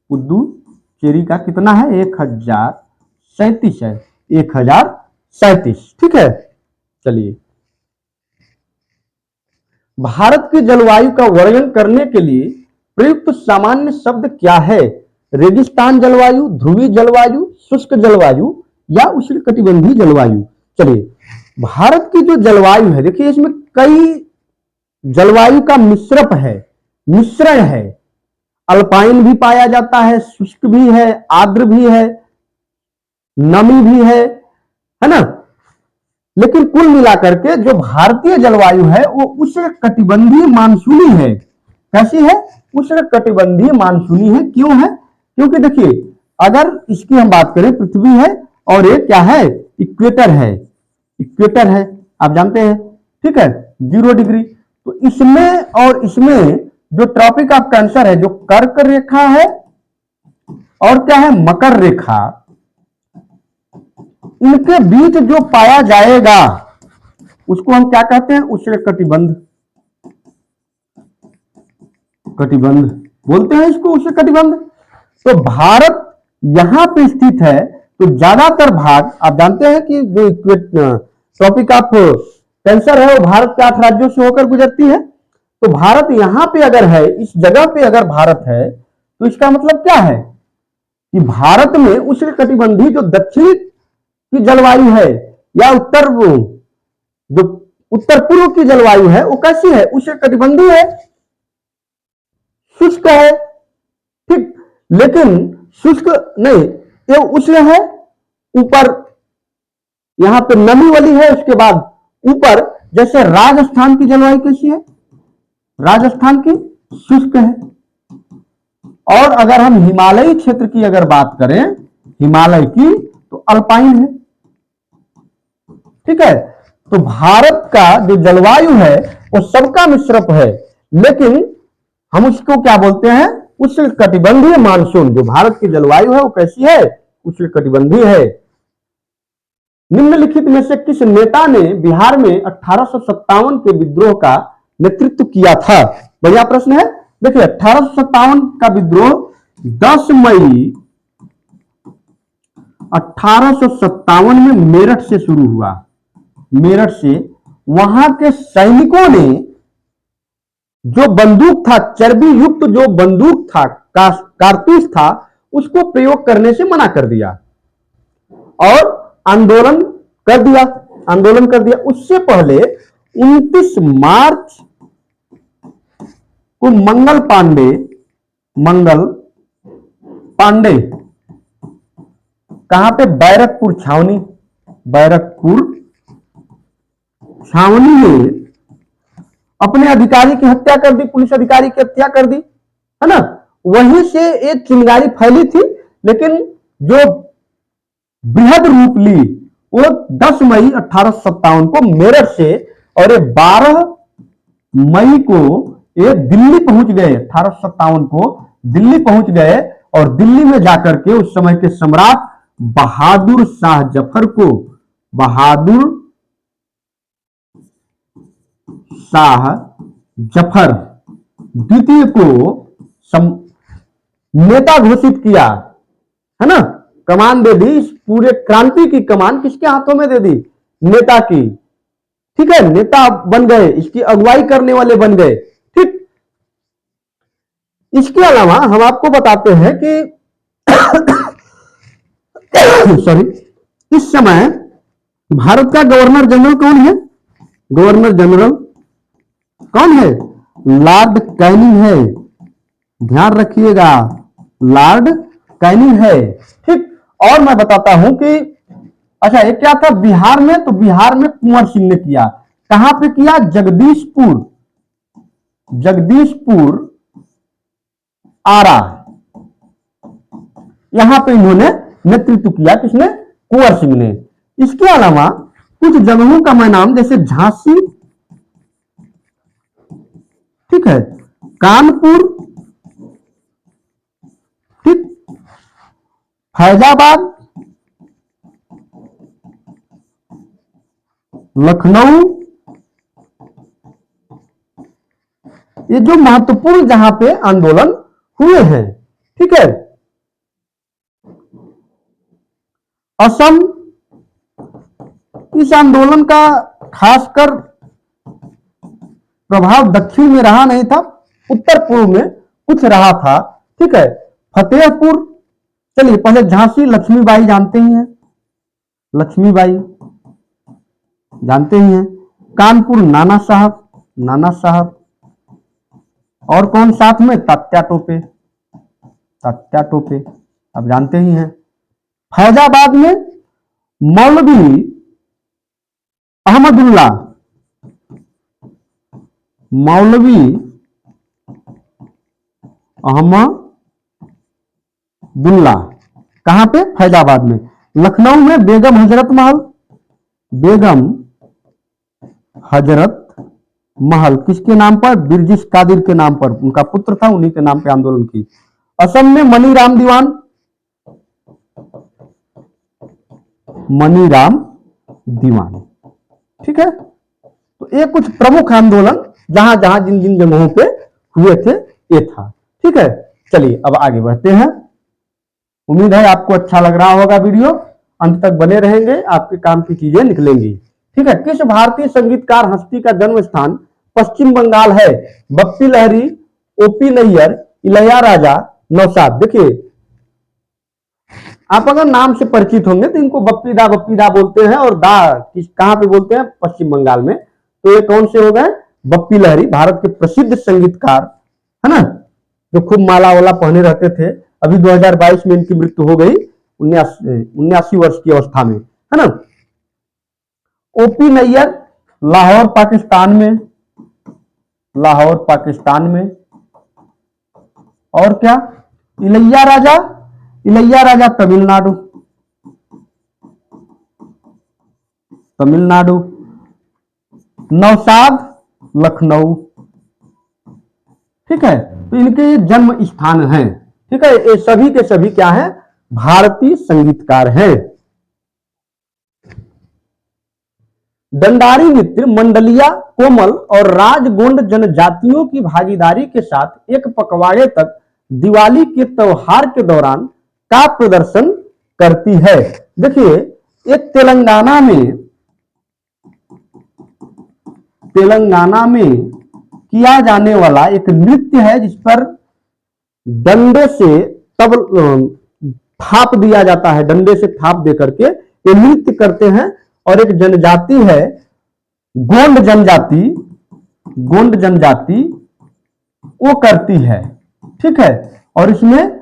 पुदुचेरी का कितना है? 1037 है, 1037। ठीक है, चलिए। भारत की जलवायु का वर्णन करने के लिए प्रयुक्त सामान्य शब्द क्या है? रेगिस्तान जलवायु, ध्रुवीय जलवायु, शुष्क जलवायु या उष्णकटिबंधीय जलवायु। चलिए, भारत की जो जलवायु है, देखिए इसमें कई जलवायु का मिश्रण है। अल्पाइन भी पाया जाता है, शुष्क भी है, आर्द्र भी है, नमी भी है ना। लेकिन कुल मिलाकर के जो भारतीय जलवायु है वो उष्णकटिबंधीय मानसूनी है। कैसी है? उष्णकटिबंधीय मानसूनी है। क्यों है? क्योंकि देखिए, अगर इसकी हम बात करें, पृथ्वी है और ये क्या है? इक्वेटर है। इक्वेटर है, आप जानते हैं, ठीक है, 0 डिग्री। तो इसमें और इसमें जो ट्रॉपिक ऑफ कैंसर है, जो कर्क रेखा है और क्या है? मकर रेखा, इनके बीच जो पाया जाएगा उसको हम क्या कहते हैं? उष्णकटिबंध। कटिबंध बोलते हैं इसको, उष्णकटिबंध। तो भारत यहां पे स्थित है, तो ज्यादातर भाग आप जानते हैं कि जो ट्रॉपिक ऑफ कैंसर है वो भारत के 8 राज्यों से होकर गुजरती है। तो भारत यहां पे अगर है, इस जगह पे अगर भारत है, तो इसका मतलब क्या है कि भारत में उष्णकटिबंधीय जो दक्षिण की जलवायु है या जो उत्तर पूर्व की जलवायु है वो कैसी है? उष्णकटिबंधीय है, शुष्क है। ठीक, लेकिन शुष्क नहीं, ये उष्ण है। ऊपर यहां पे नमी वाली है, उसके बाद ऊपर जैसे राजस्थान की जलवायु कैसी है? राजस्थान की शुष्क है। और अगर हम हिमालयी क्षेत्र की अगर बात करें, हिमालय की, तो अल्पाइन है। ठीक है, तो भारत का जो जलवायु है वो सबका मिश्रप है, लेकिन हम उसको क्या बोलते हैं? उष्णकटिबंधीय मानसून। जो भारत की जलवायु है वो कैसी है? उष्णकटिबंधीय है। निम्नलिखित में से किस नेता ने बिहार में 1857 के विद्रोह का नेतृत्व किया था? बढ़िया प्रश्न है। देखिए, 1857 का विद्रोह 10 मई 1857 में मेरठ से शुरू हुआ। मेरठ से वहां के सैनिकों ने जो बंदूक था, चर्बी युक्त जो बंदूक था, कारतूस था, उसको प्रयोग करने से मना कर दिया और आंदोलन कर दिया। उससे पहले 29 मार्च को मंगल पांडे कहां पे? बैरकपुर छावनी में अपने अधिकारी की हत्या कर दी, पुलिस अधिकारी की हत्या कर दी, है ना। वहीं से एक चिंगारी फैली थी, लेकिन जो बृहद रूप ली वो 10 मई 1857 को मेरठ से, और ये 12 मई को ये दिल्ली पहुंच गए। 1857 को दिल्ली पहुंच गए और दिल्ली में जाकर के उस समय के सम्राट बहादुर शाह जफर को, बहादुर शाह जफर द्वितीय को नेता घोषित किया, है ना। कमान दे दी, इस पूरे क्रांति की कमान किसके हाथों में दे दी? नेता की। ठीक है, नेता बन गए, इसकी अगुवाई करने वाले बन गए। ठीक, इसके अलावा हम आपको बताते हैं कि सॉरी, इस समय भारत का गवर्नर जनरल कौन है? गवर्नर जनरल कौन है? लॉर्ड कैनिंग है। ध्यान रखिएगा, लॉर्ड कैनिंग है। ठीक, और मैं बताता हूं कि अच्छा, ये क्या था बिहार में? तो बिहार में कुंवर सिंह ने किया। कहां पे किया? जगदीशपुर आरा, यहां पे इन्होंने नेतृत्व किया। किसने? कुंवर सिंह ने। इसके अलावा कुछ जगहों का मैं नाम, जैसे झांसी, ठीक है, कानपुर, ठीक, फैजाबाद, लखनऊ, ये जो महत्वपूर्ण जहां पे आंदोलन हुए हैं, ठीक है। असम, इस आंदोलन का खासकर प्रभाव दक्षिण में रहा नहीं था, उत्तर पूर्व में कुछ रहा था, ठीक है। फतेहपुर, चलिए पहले झांसी लक्ष्मीबाई जानते ही हैं, लक्ष्मीबाई जानते ही हैं। कानपुर नाना साहब, नाना साहब, और कौन साथ में, तात्या टोपे, तात्या टोपे आप जानते ही हैं। फैजाबाद में मौलवी अहमदुल्ला, मौलवी अहमदुल्ला, कहां पे, फैजाबाद में। लखनऊ में बेगम हजरत महल, बेगम हजरत महल किसके नाम पर, बिरजिश कादिर के नाम पर, उनका पुत्र था, उन्हीं के नाम पे आंदोलन की। असम में मनीराम दीवान, मनीराम दीवान, ठीक है। तो ये कुछ प्रमुख आंदोलन जहां जहां जिन जिन जगहों पे हुए थे ये था, ठीक है। चलिए अब आगे बढ़ते हैं। उम्मीद है आपको अच्छा लग रहा होगा वीडियो, अंत तक बने रहेंगे, आपके काम की चीजें निकलेंगी, ठीक है। किस भारतीय संगीतकार हस्ती का जन्म स्थान पश्चिम बंगाल है? बप्पी लहरी, ओपी नैयर, इलैयाराजा, नौशाद। देखिए आप अगर नाम से परिचित होंगे तो इनको बप्पी दा बोलते हैं, और दा किस कहां पे बोलते हैं, पश्चिम बंगाल में। तो ये कौन से हो गए, बप्पी लहरी, भारत के प्रसिद्ध संगीतकार, है ना, जो खूब माला वाला पहने रहते थे। अभी 2022 में इनकी मृत्यु हो गई 79 वर्ष की अवस्था में, है ना। ओपी नैयर लाहौर पाकिस्तान में, लाहौर पाकिस्तान में। और क्या, इलैयाराजा, इलैयाराजा तमिलनाडु, तमिलनाडु। नौशाद लखनऊ, ठीक है। तो इनके जन्म स्थान हैं, ठीक है। ये सभी के सभी क्या हैं, भारतीय संगीतकार हैं। दंडारी नृत्य मंडलिया, कोमल और राजगोंड जनजातियों की भागीदारी के साथ एक पखवाड़े तक दिवाली के त्योहार के दौरान का प्रदर्शन करती है। देखिए एक तेलंगाना में किया जाने वाला एक नृत्य है जिस पर डंडे से तब थाप दिया जाता है, डंडे से थाप दे करके ये नृत्य करते हैं। और एक जनजाति है गोंड जनजाति, गोंड जनजाति वो करती है, ठीक है। और इसमें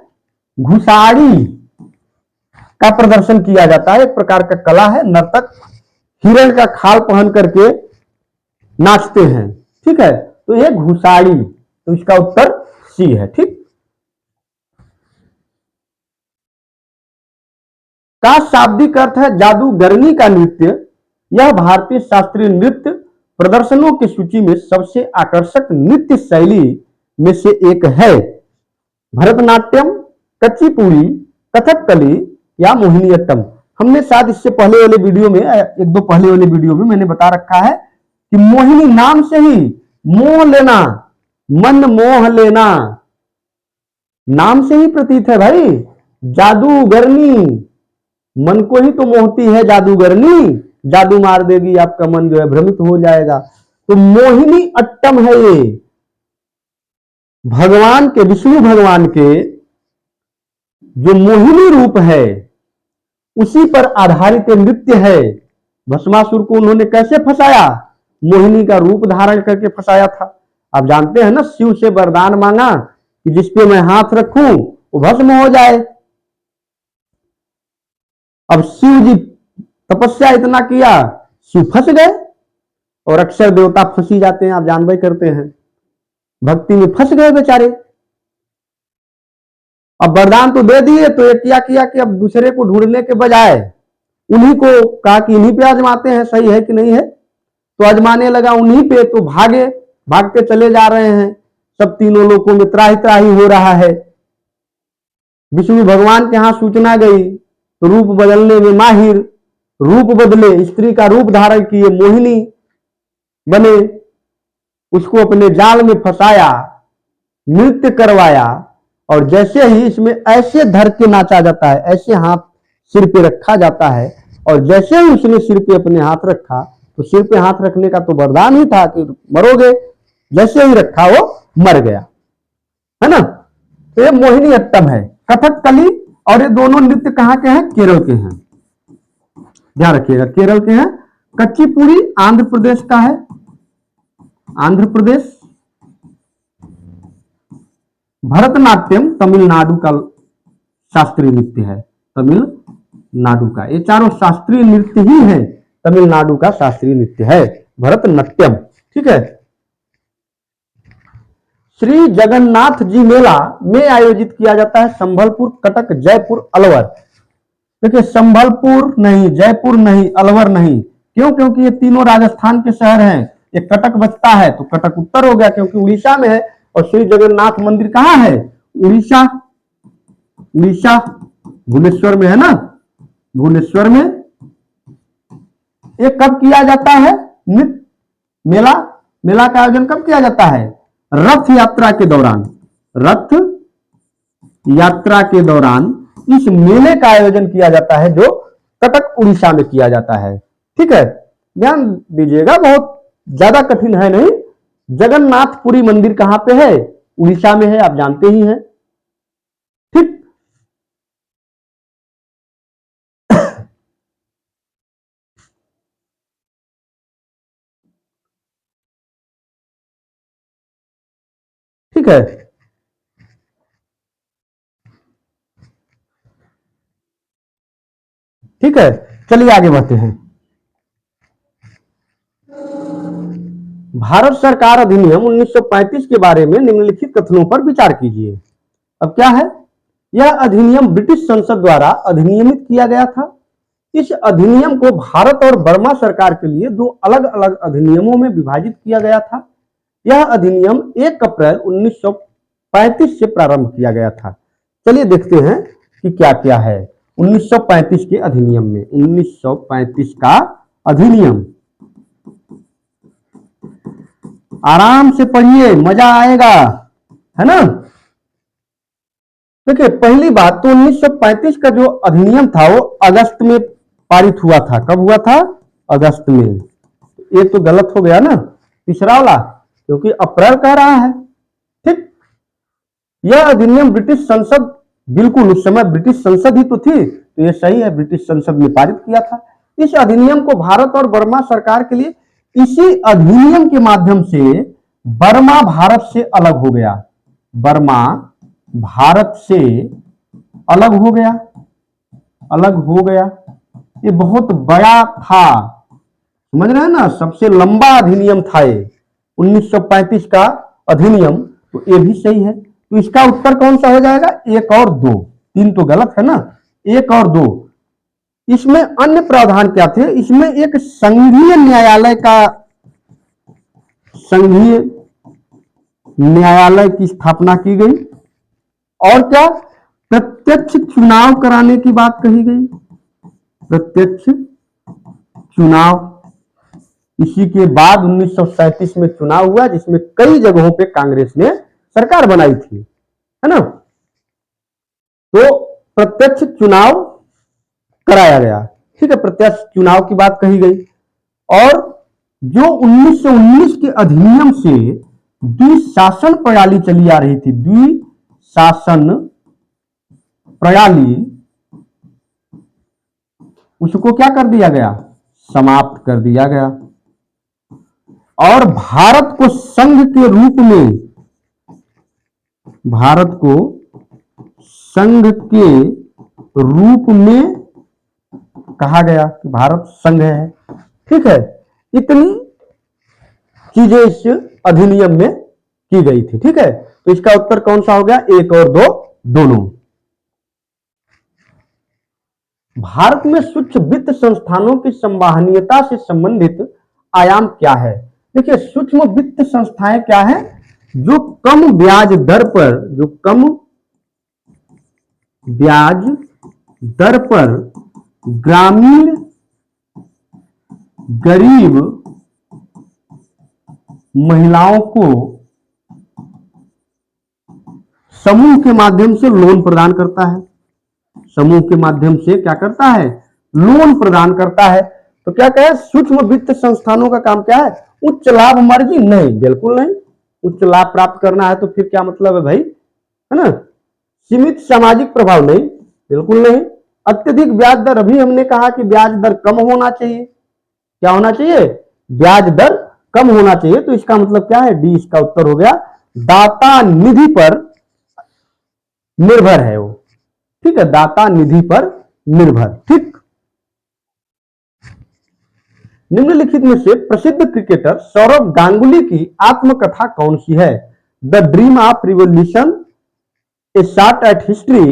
घुसाड़ी का प्रदर्शन किया जाता है, एक प्रकार का कला है। नर्तक हिरण का खाल पहन करके नाचते हैं, ठीक है। तो ये घुसाड़ी, तो इसका उत्तर सी है, ठीक। का शाब्दिक अर्थ है जादूगरनी का नृत्य। यह भारतीय शास्त्रीय नृत्य प्रदर्शनों की सूची में सबसे आकर्षक नृत्य शैली में से एक है। भरतनाट्यम, कच्चीपुड़ी, कथकली या मोहिनीअट्टम। हमने शायद इससे पहले वाले वीडियो में, एक दो पहले वाले वीडियो में मैंने बता रखा है कि मोहिनी नाम से ही मोह लेना, मन मोह लेना, नाम से ही प्रतीत है भाई। जादूगरनी, मन को ही तो मोहती है जादूगरनी, जादू मार देगी, आपका मन जो है भ्रमित हो जाएगा। तो मोहिनी अट्टम है ये, भगवान के, विष्णु भगवान के जो मोहिनी रूप है उसी पर आधारित नृत्य है। भस्मासुर को उन्होंने कैसे फंसाया, मोहिनी का रूप धारण करके फंसाया था। आप जानते हैं ना, शिव से वरदान मांगा कि जिस पे मैं हाथ रखूं वो भस्म हो जाए। अब शिव जी तपस्या इतना किया, शिव फंस गए, और अक्सर देवता फंसी जाते हैं, आप जानबे करते हैं, भक्ति में फंस गए बेचारे। अब वरदान तो दे दिए, तो ये क्या किया कि अब दूसरे को ढूंढने के बजाय उन्हीं को कहा कि इन्हीं पे आजमाते हैं, सही है कि नहीं है। तो आजमाने लगा उन्हीं पे, तो भागे, भागते चले जा रहे हैं। सब तीनों लोगों में त्राही त्राही हो रहा है। विष्णु भगवान के यहां सूचना गई तो रूप बदलने में माहिर, रूप बदले, स्त्री का रूप धारण किए, मोहिनी बने, उसको अपने जाल में फंसाया, नृत्य करवाया, और जैसे ही इसमें ऐसे धर के नाचा जाता है, ऐसे हाथ सिर पे रखा जाता है, और जैसे ही उसने सिर पे अपने हाथ रखा, तो सिर पे हाथ रखने का तो वरदान ही था कि मरोगे, जैसे ही रखा वो मर गया, है ना। तो ये मोहिनी अट्टम है, कथकली, और ये दोनों नृत्य कहाँ के हैं? केरल के हैं, ध्यान रखिएगा, केरल के हैं। कच्चीपुड़ी आंध्र प्रदेश का है, आंध्र प्रदेश। भरतनाट्यम तमिलनाडु का शास्त्रीय नृत्य है, तमिलनाडु का। ये चारों शास्त्रीय नृत्य ही है, तमिलनाडु का शास्त्रीय नृत्य है भरतनाट्यम, ठीक है। श्री जगन्नाथ जी मेला में आयोजित किया जाता है संभलपुर, कटक, जयपुर, अलवर। देखिए संभलपुर नहीं, जयपुर नहीं, अलवर नहीं, क्यों? क्योंकि ये तीनों राजस्थान के शहर हैं। ये कटक बचता है तो कटक उत्तर हो गया क्योंकि उड़ीसा में है, और श्री जगन्नाथ मंदिर कहाँ है? उड़ीसा, उड़ीसा भुवनेश्वर में है ना, भुवनेश्वर में। ये कब किया जाता है? मेला, मेला का आयोजन कब किया जाता है? रथ यात्रा के दौरान, रथ यात्रा के दौरान इस मेले का आयोजन किया जाता है, जो कटक उड़ीसा में किया जाता है, ठीक है। ध्यान दीजिएगा, बहुत ज्यादा कठिन है नहीं। जगन्नाथपुरी मंदिर कहां पे है? उड़ीसा में है, आप जानते ही हैं, ठीक। ठीक है, ठीक है, चलिए आगे बढ़ते हैं। भारत सरकार अधिनियम 1935 के बारे में निम्नलिखित कथनों पर विचार कीजिए। अब क्या है? यह अधिनियम ब्रिटिश संसद द्वारा अधिनियमित किया गया था। इस अधिनियम को भारत और बर्मा सरकार के लिए दो अलग अलग अधिनियमों में विभाजित किया गया था। यह अधिनियम 1 अप्रैल 1935 से प्रारंभ किया गया था। चलिए देखते हैं कि क्या क्या है 1935 के अधिनियम में। 1935 का अधिनियम, आराम से पढ़िए, मजा आएगा, है ना। देखिए पहली बात तो 1935 का जो अधिनियम था वो अगस्त में पारित हुआ था। कब हुआ था? अगस्त में। ये तो गलत हो गया ना तीसरा वाला, क्योंकि अप्रैल कह रहा है, ठीक। यह अधिनियम ब्रिटिश संसद, बिल्कुल उस समय ब्रिटिश संसद ही तो थी, तो ये सही है, ब्रिटिश संसद ने पारित किया था। इस अधिनियम को भारत और बर्मा सरकार के लिए, इसी अधिनियम के माध्यम से बर्मा भारत से अलग हो गया, बर्मा भारत से अलग हो गया, अलग हो गया। ये बहुत बड़ा था, समझ रहे हैं ना, सबसे लंबा अधिनियम था ये 1935 का अधिनियम, तो ये भी सही है। तो इसका उत्तर कौन सा हो जाएगा? 1 और 2, 3 तो गलत है ना, 1 और 2। इसमें अन्य प्रावधान क्या थे? इसमें एक संघीय न्यायालय का, संघीय न्यायालय की स्थापना की गई, और क्या? प्रत्यक्ष चुनाव कराने की बात कही गई, प्रत्यक्ष चुनाव। इसी के बाद 1937 में चुनाव हुआ, जिसमें कई जगहों पे कांग्रेस ने सरकार बनाई थी, है ना। तो प्रत्यक्ष चुनाव कराया गया, ठीक है, प्रत्यक्ष चुनाव की बात कही गई। और जो 1919 के अधिनियम से द्विशासन प्रणाली चली आ रही थी, द्विशासन प्रणाली, उसको क्या कर दिया गया? समाप्त कर दिया गया। और भारत को संघ के रूप में, भारत को संघ के रूप में कहा गया कि भारत संघ है, ठीक है। इतनी चीजें इस अधिनियम में की गई थी, ठीक है। तो इसका उत्तर कौन सा हो गया? 1 और 2 दोनों। भारत में सूक्ष्म वित्त संस्थानों की संवहनीयता से संबंधित आयाम क्या है? देखिए सूक्ष्म वित्त संस्थाएं क्या है? जो कम ब्याज दर पर, जो कम ब्याज दर पर ग्रामीण गरीब महिलाओं को समूह के माध्यम से लोन प्रदान करता है। समूह के माध्यम से क्या करता है? लोन प्रदान करता है। तो क्या कहे, सूक्ष्म वित्त संस्थानों का काम क्या है? उच्च लाभ मार्जिन? नहीं, बिल्कुल नहीं। उच्च लाभ प्राप्त करना है तो फिर क्या मतलब है भाई, है ना? सीमित सामाजिक प्रभाव? नहीं, बिल्कुल नहीं। अत्यधिक ब्याज दर? अभी हमने कहा कि ब्याज दर कम होना चाहिए। क्या होना चाहिए? ब्याज दर कम होना चाहिए। तो इसका मतलब क्या है? डी इसका उत्तर हो गया। दाता निधि पर निर्भर है वो, ठीक है, दाता निधि पर निर्भर। ठीक। निम्नलिखित में से प्रसिद्ध क्रिकेटर सौरव गांगुली की आत्मकथा कौन सी है? The dream of revolution, a shot at history,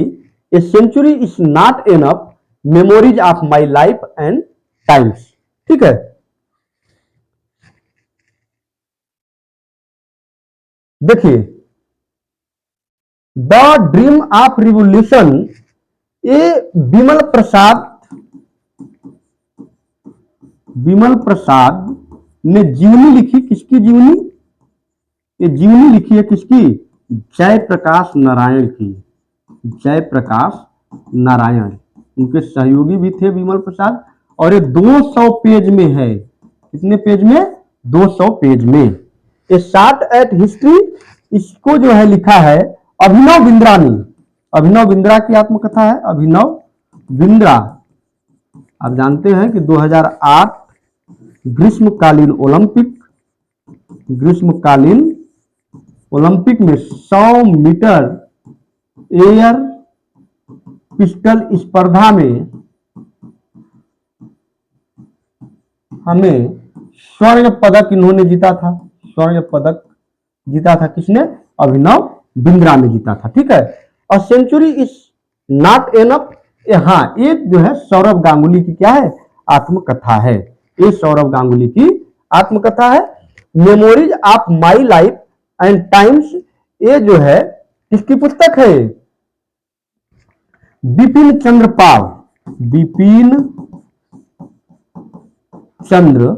a century is not enough, memories of my life and times. ठीक है, देखिए, द ड्रीम ऑफ रिवॉल्यूशन, ये विमल प्रसाद ने जीवनी लिखी। किसकी जीवनी? ये जीवनी लिखी है किसकी? जयप्रकाश नारायण की। जयप्रकाश नारायण, उनके सहयोगी भी थे विमल प्रसाद। और ये 200 पेज में है। कितने पेज में? 200 पेज में। ये शॉट एट हिस्ट्री, इसको जो है लिखा है अभिनव बिंद्रा ने। अभिनव बिंद्रा की आत्मकथा है। अभिनव बिंद्रा, आप जानते हैं कि 2008 ग्रीष्मकालीन ओलंपिक में 100 मीटर एयर पिस्टल स्पर्धा में हमें स्वर्ण पदक इन्होंने जीता था। स्वर्ण पदक जीता था किसने? अभिनव बिंद्रा ने जीता था। ठीक है, और सेंचुरी इज नॉट एनफ, हाँ, ये जो है सौरव गांगुली की क्या है? आत्मकथा है। ये सौरव गांगुली की आत्मकथा है। Memories of my life and times, ये जो है किसकी पुस्तक है? बिपिन चंद्र पाल। बिपिन चंद्र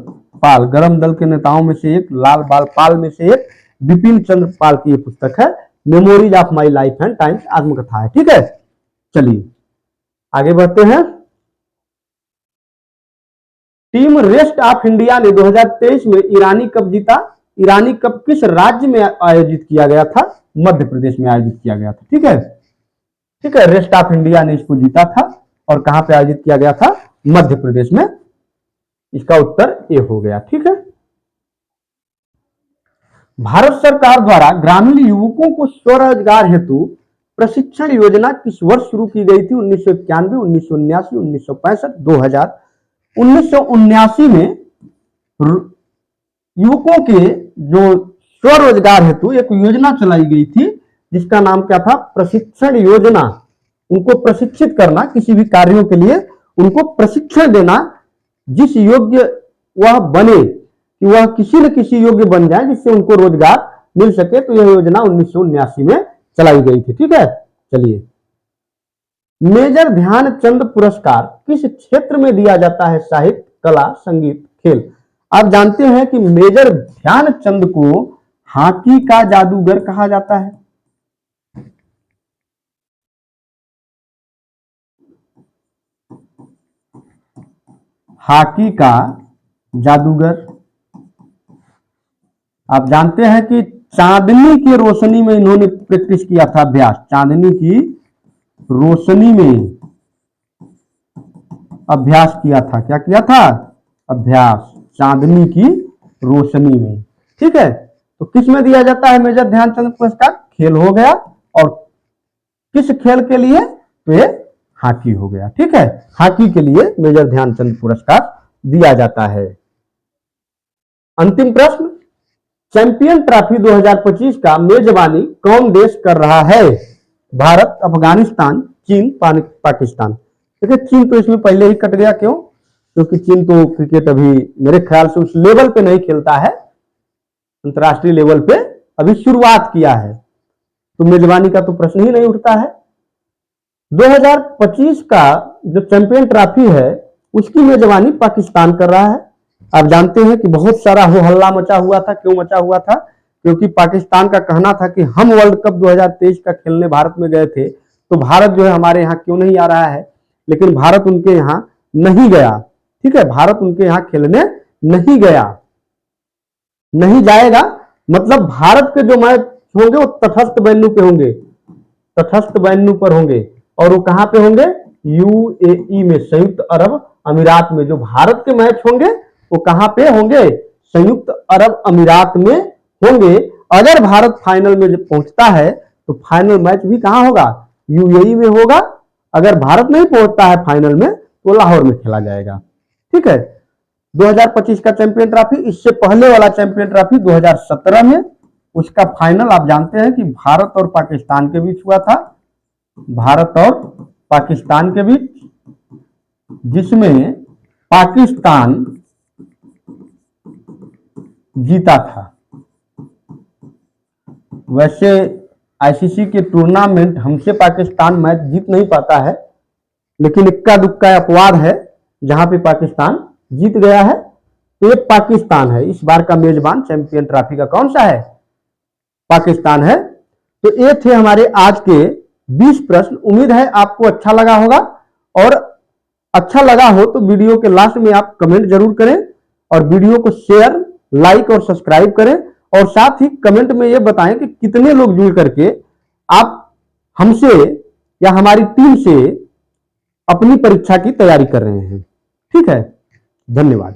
पाल, गरम दल के नेताओं में से एक, लाल बाल पाल में से एक, बिपिन चंद्र पाल की ये पुस्तक है, memories of my life and times, आत्मकथा है। ठीक है, चलिए आगे बढ़ते हैं। टीम रेस्ट ऑफ इंडिया ने 2023 में ईरानी कप जीता। ईरानी कप किस राज्य में आयोजित किया गया था? मध्य प्रदेश में आयोजित किया गया था। ठीक है, ठीक है, रेस्ट ऑफ इंडिया ने इसको जीता था। और कहां पे आयोजित किया गया था? मध्य प्रदेश में। इसका उत्तर ए हो गया। ठीक है, भारत सरकार द्वारा ग्रामीण युवकों को स्वरोजगार हेतु प्रशिक्षण योजना किस वर्ष शुरू की गई थी? 1991, 1979, 1965, 2000। 1979 में युवकों के जो स्वरोजगार हेतु एक योजना चलाई गई थी, जिसका नाम क्या था? प्रशिक्षण योजना। उनको प्रशिक्षित करना, किसी भी कार्यों के लिए उनको प्रशिक्षण देना, जिस योग्य वह बने, कि वह किसी न किसी योग्य बन जाए जिससे उनको रोजगार मिल सके। तो यह योजना 1979 में चलाई गई थी। ठीक है, चलिए, मेजर ध्यानचंद पुरस्कार किस क्षेत्र में दिया जाता है? साहित्य, कला, संगीत, खेल। आप जानते हैं कि मेजर ध्यानचंद को हॉकी का जादूगर कहा जाता है। हॉकी का जादूगर। आप जानते हैं कि चांदनी की रोशनी में इन्होंने प्रैक्टिस किया था, अभ्यास। चांदनी की रोशनी में अभ्यास किया था। क्या किया था? अभ्यास, चांदनी की रोशनी में। ठीक है, तो किस में दिया जाता है मेजर ध्यानचंद पुरस्कार? खेल हो गया। और किस खेल के लिए? तो ये हॉकी हो गया। ठीक है, हॉकी के लिए मेजर ध्यानचंद पुरस्कार दिया जाता है। अंतिम प्रश्न, चैंपियन ट्रॉफी 2025 का मेजबानी कौन देश कर रहा है? भारत, अफगानिस्तान, चीन, पाकिस्तान। देखिए, चीन तो इसमें पहले ही कट गया। क्यों? क्योंकि चीन तो क्रिकेट अभी मेरे ख्याल से उस लेवल पे नहीं खेलता है, अंतर्राष्ट्रीय लेवल पे अभी शुरुआत किया है, तो मेजबानी का तो प्रश्न ही नहीं उठता है। 2025 का जो चैंपियन ट्रॉफी है, उसकी मेजबानी पाकिस्तान कर रहा है। आप जानते हैं कि बहुत सारा हो हल्ला मचा हुआ था। क्यों मचा हुआ था? क्योंकि पाकिस्तान का कहना था कि हम वर्ल्ड कप 2023 का खेलने भारत में गए थे, तो भारत जो है हमारे यहाँ क्यों नहीं आ रहा है। लेकिन भारत उनके यहाँ नहीं गया। ठीक है, भारत उनके यहाँ खेलने नहीं गया, नहीं जाएगा। मतलब भारत के जो मैच होंगे वो तटस्थ वेन्यू पे होंगे, तटस्थ वेन्यू पर होंगे। और वो कहां पे होंगे? यूएई में, संयुक्त अरब अमीरात में। जो भारत के मैच होंगे वो कहां पे होंगे? संयुक्त अरब अमीरात में होंगे। अगर भारत फाइनल में जब पहुंचता है तो फाइनल मैच भी कहां होगा? यूएई में होगा। अगर भारत नहीं पहुंचता है फाइनल में तो लाहौर में खेला जाएगा। ठीक है, 2025 का चैंपियन ट्रॉफी, इससे पहले वाला चैंपियन ट्रॉफी 2017 में, उसका फाइनल आप जानते हैं कि भारत और पाकिस्तान के बीच हुआ था। भारत और पाकिस्तान के बीच, जिसमें पाकिस्तान जीता था। वैसे आईसीसी के टूर्नामेंट हमसे पाकिस्तान मैच जीत नहीं पाता है, लेकिन इक्का दुक्का अपवाद है जहां पे पाकिस्तान जीत गया है। तो ये पाकिस्तान है, इस बार का मेजबान चैंपियन ट्रॉफी का कौन सा है? पाकिस्तान है। तो ये थे हमारे आज के 20 प्रश्न। उम्मीद है आपको अच्छा लगा होगा, और अच्छा लगा हो तो वीडियो के लास्ट में आप कमेंट जरूर करें, और वीडियो को शेयर, लाइक और सब्सक्राइब करें। और साथ ही कमेंट में यह बताएं कि कितने लोग जुड़ करके आप हमसे या हमारी टीम से अपनी परीक्षा की तैयारी कर रहे हैं। ठीक है, धन्यवाद।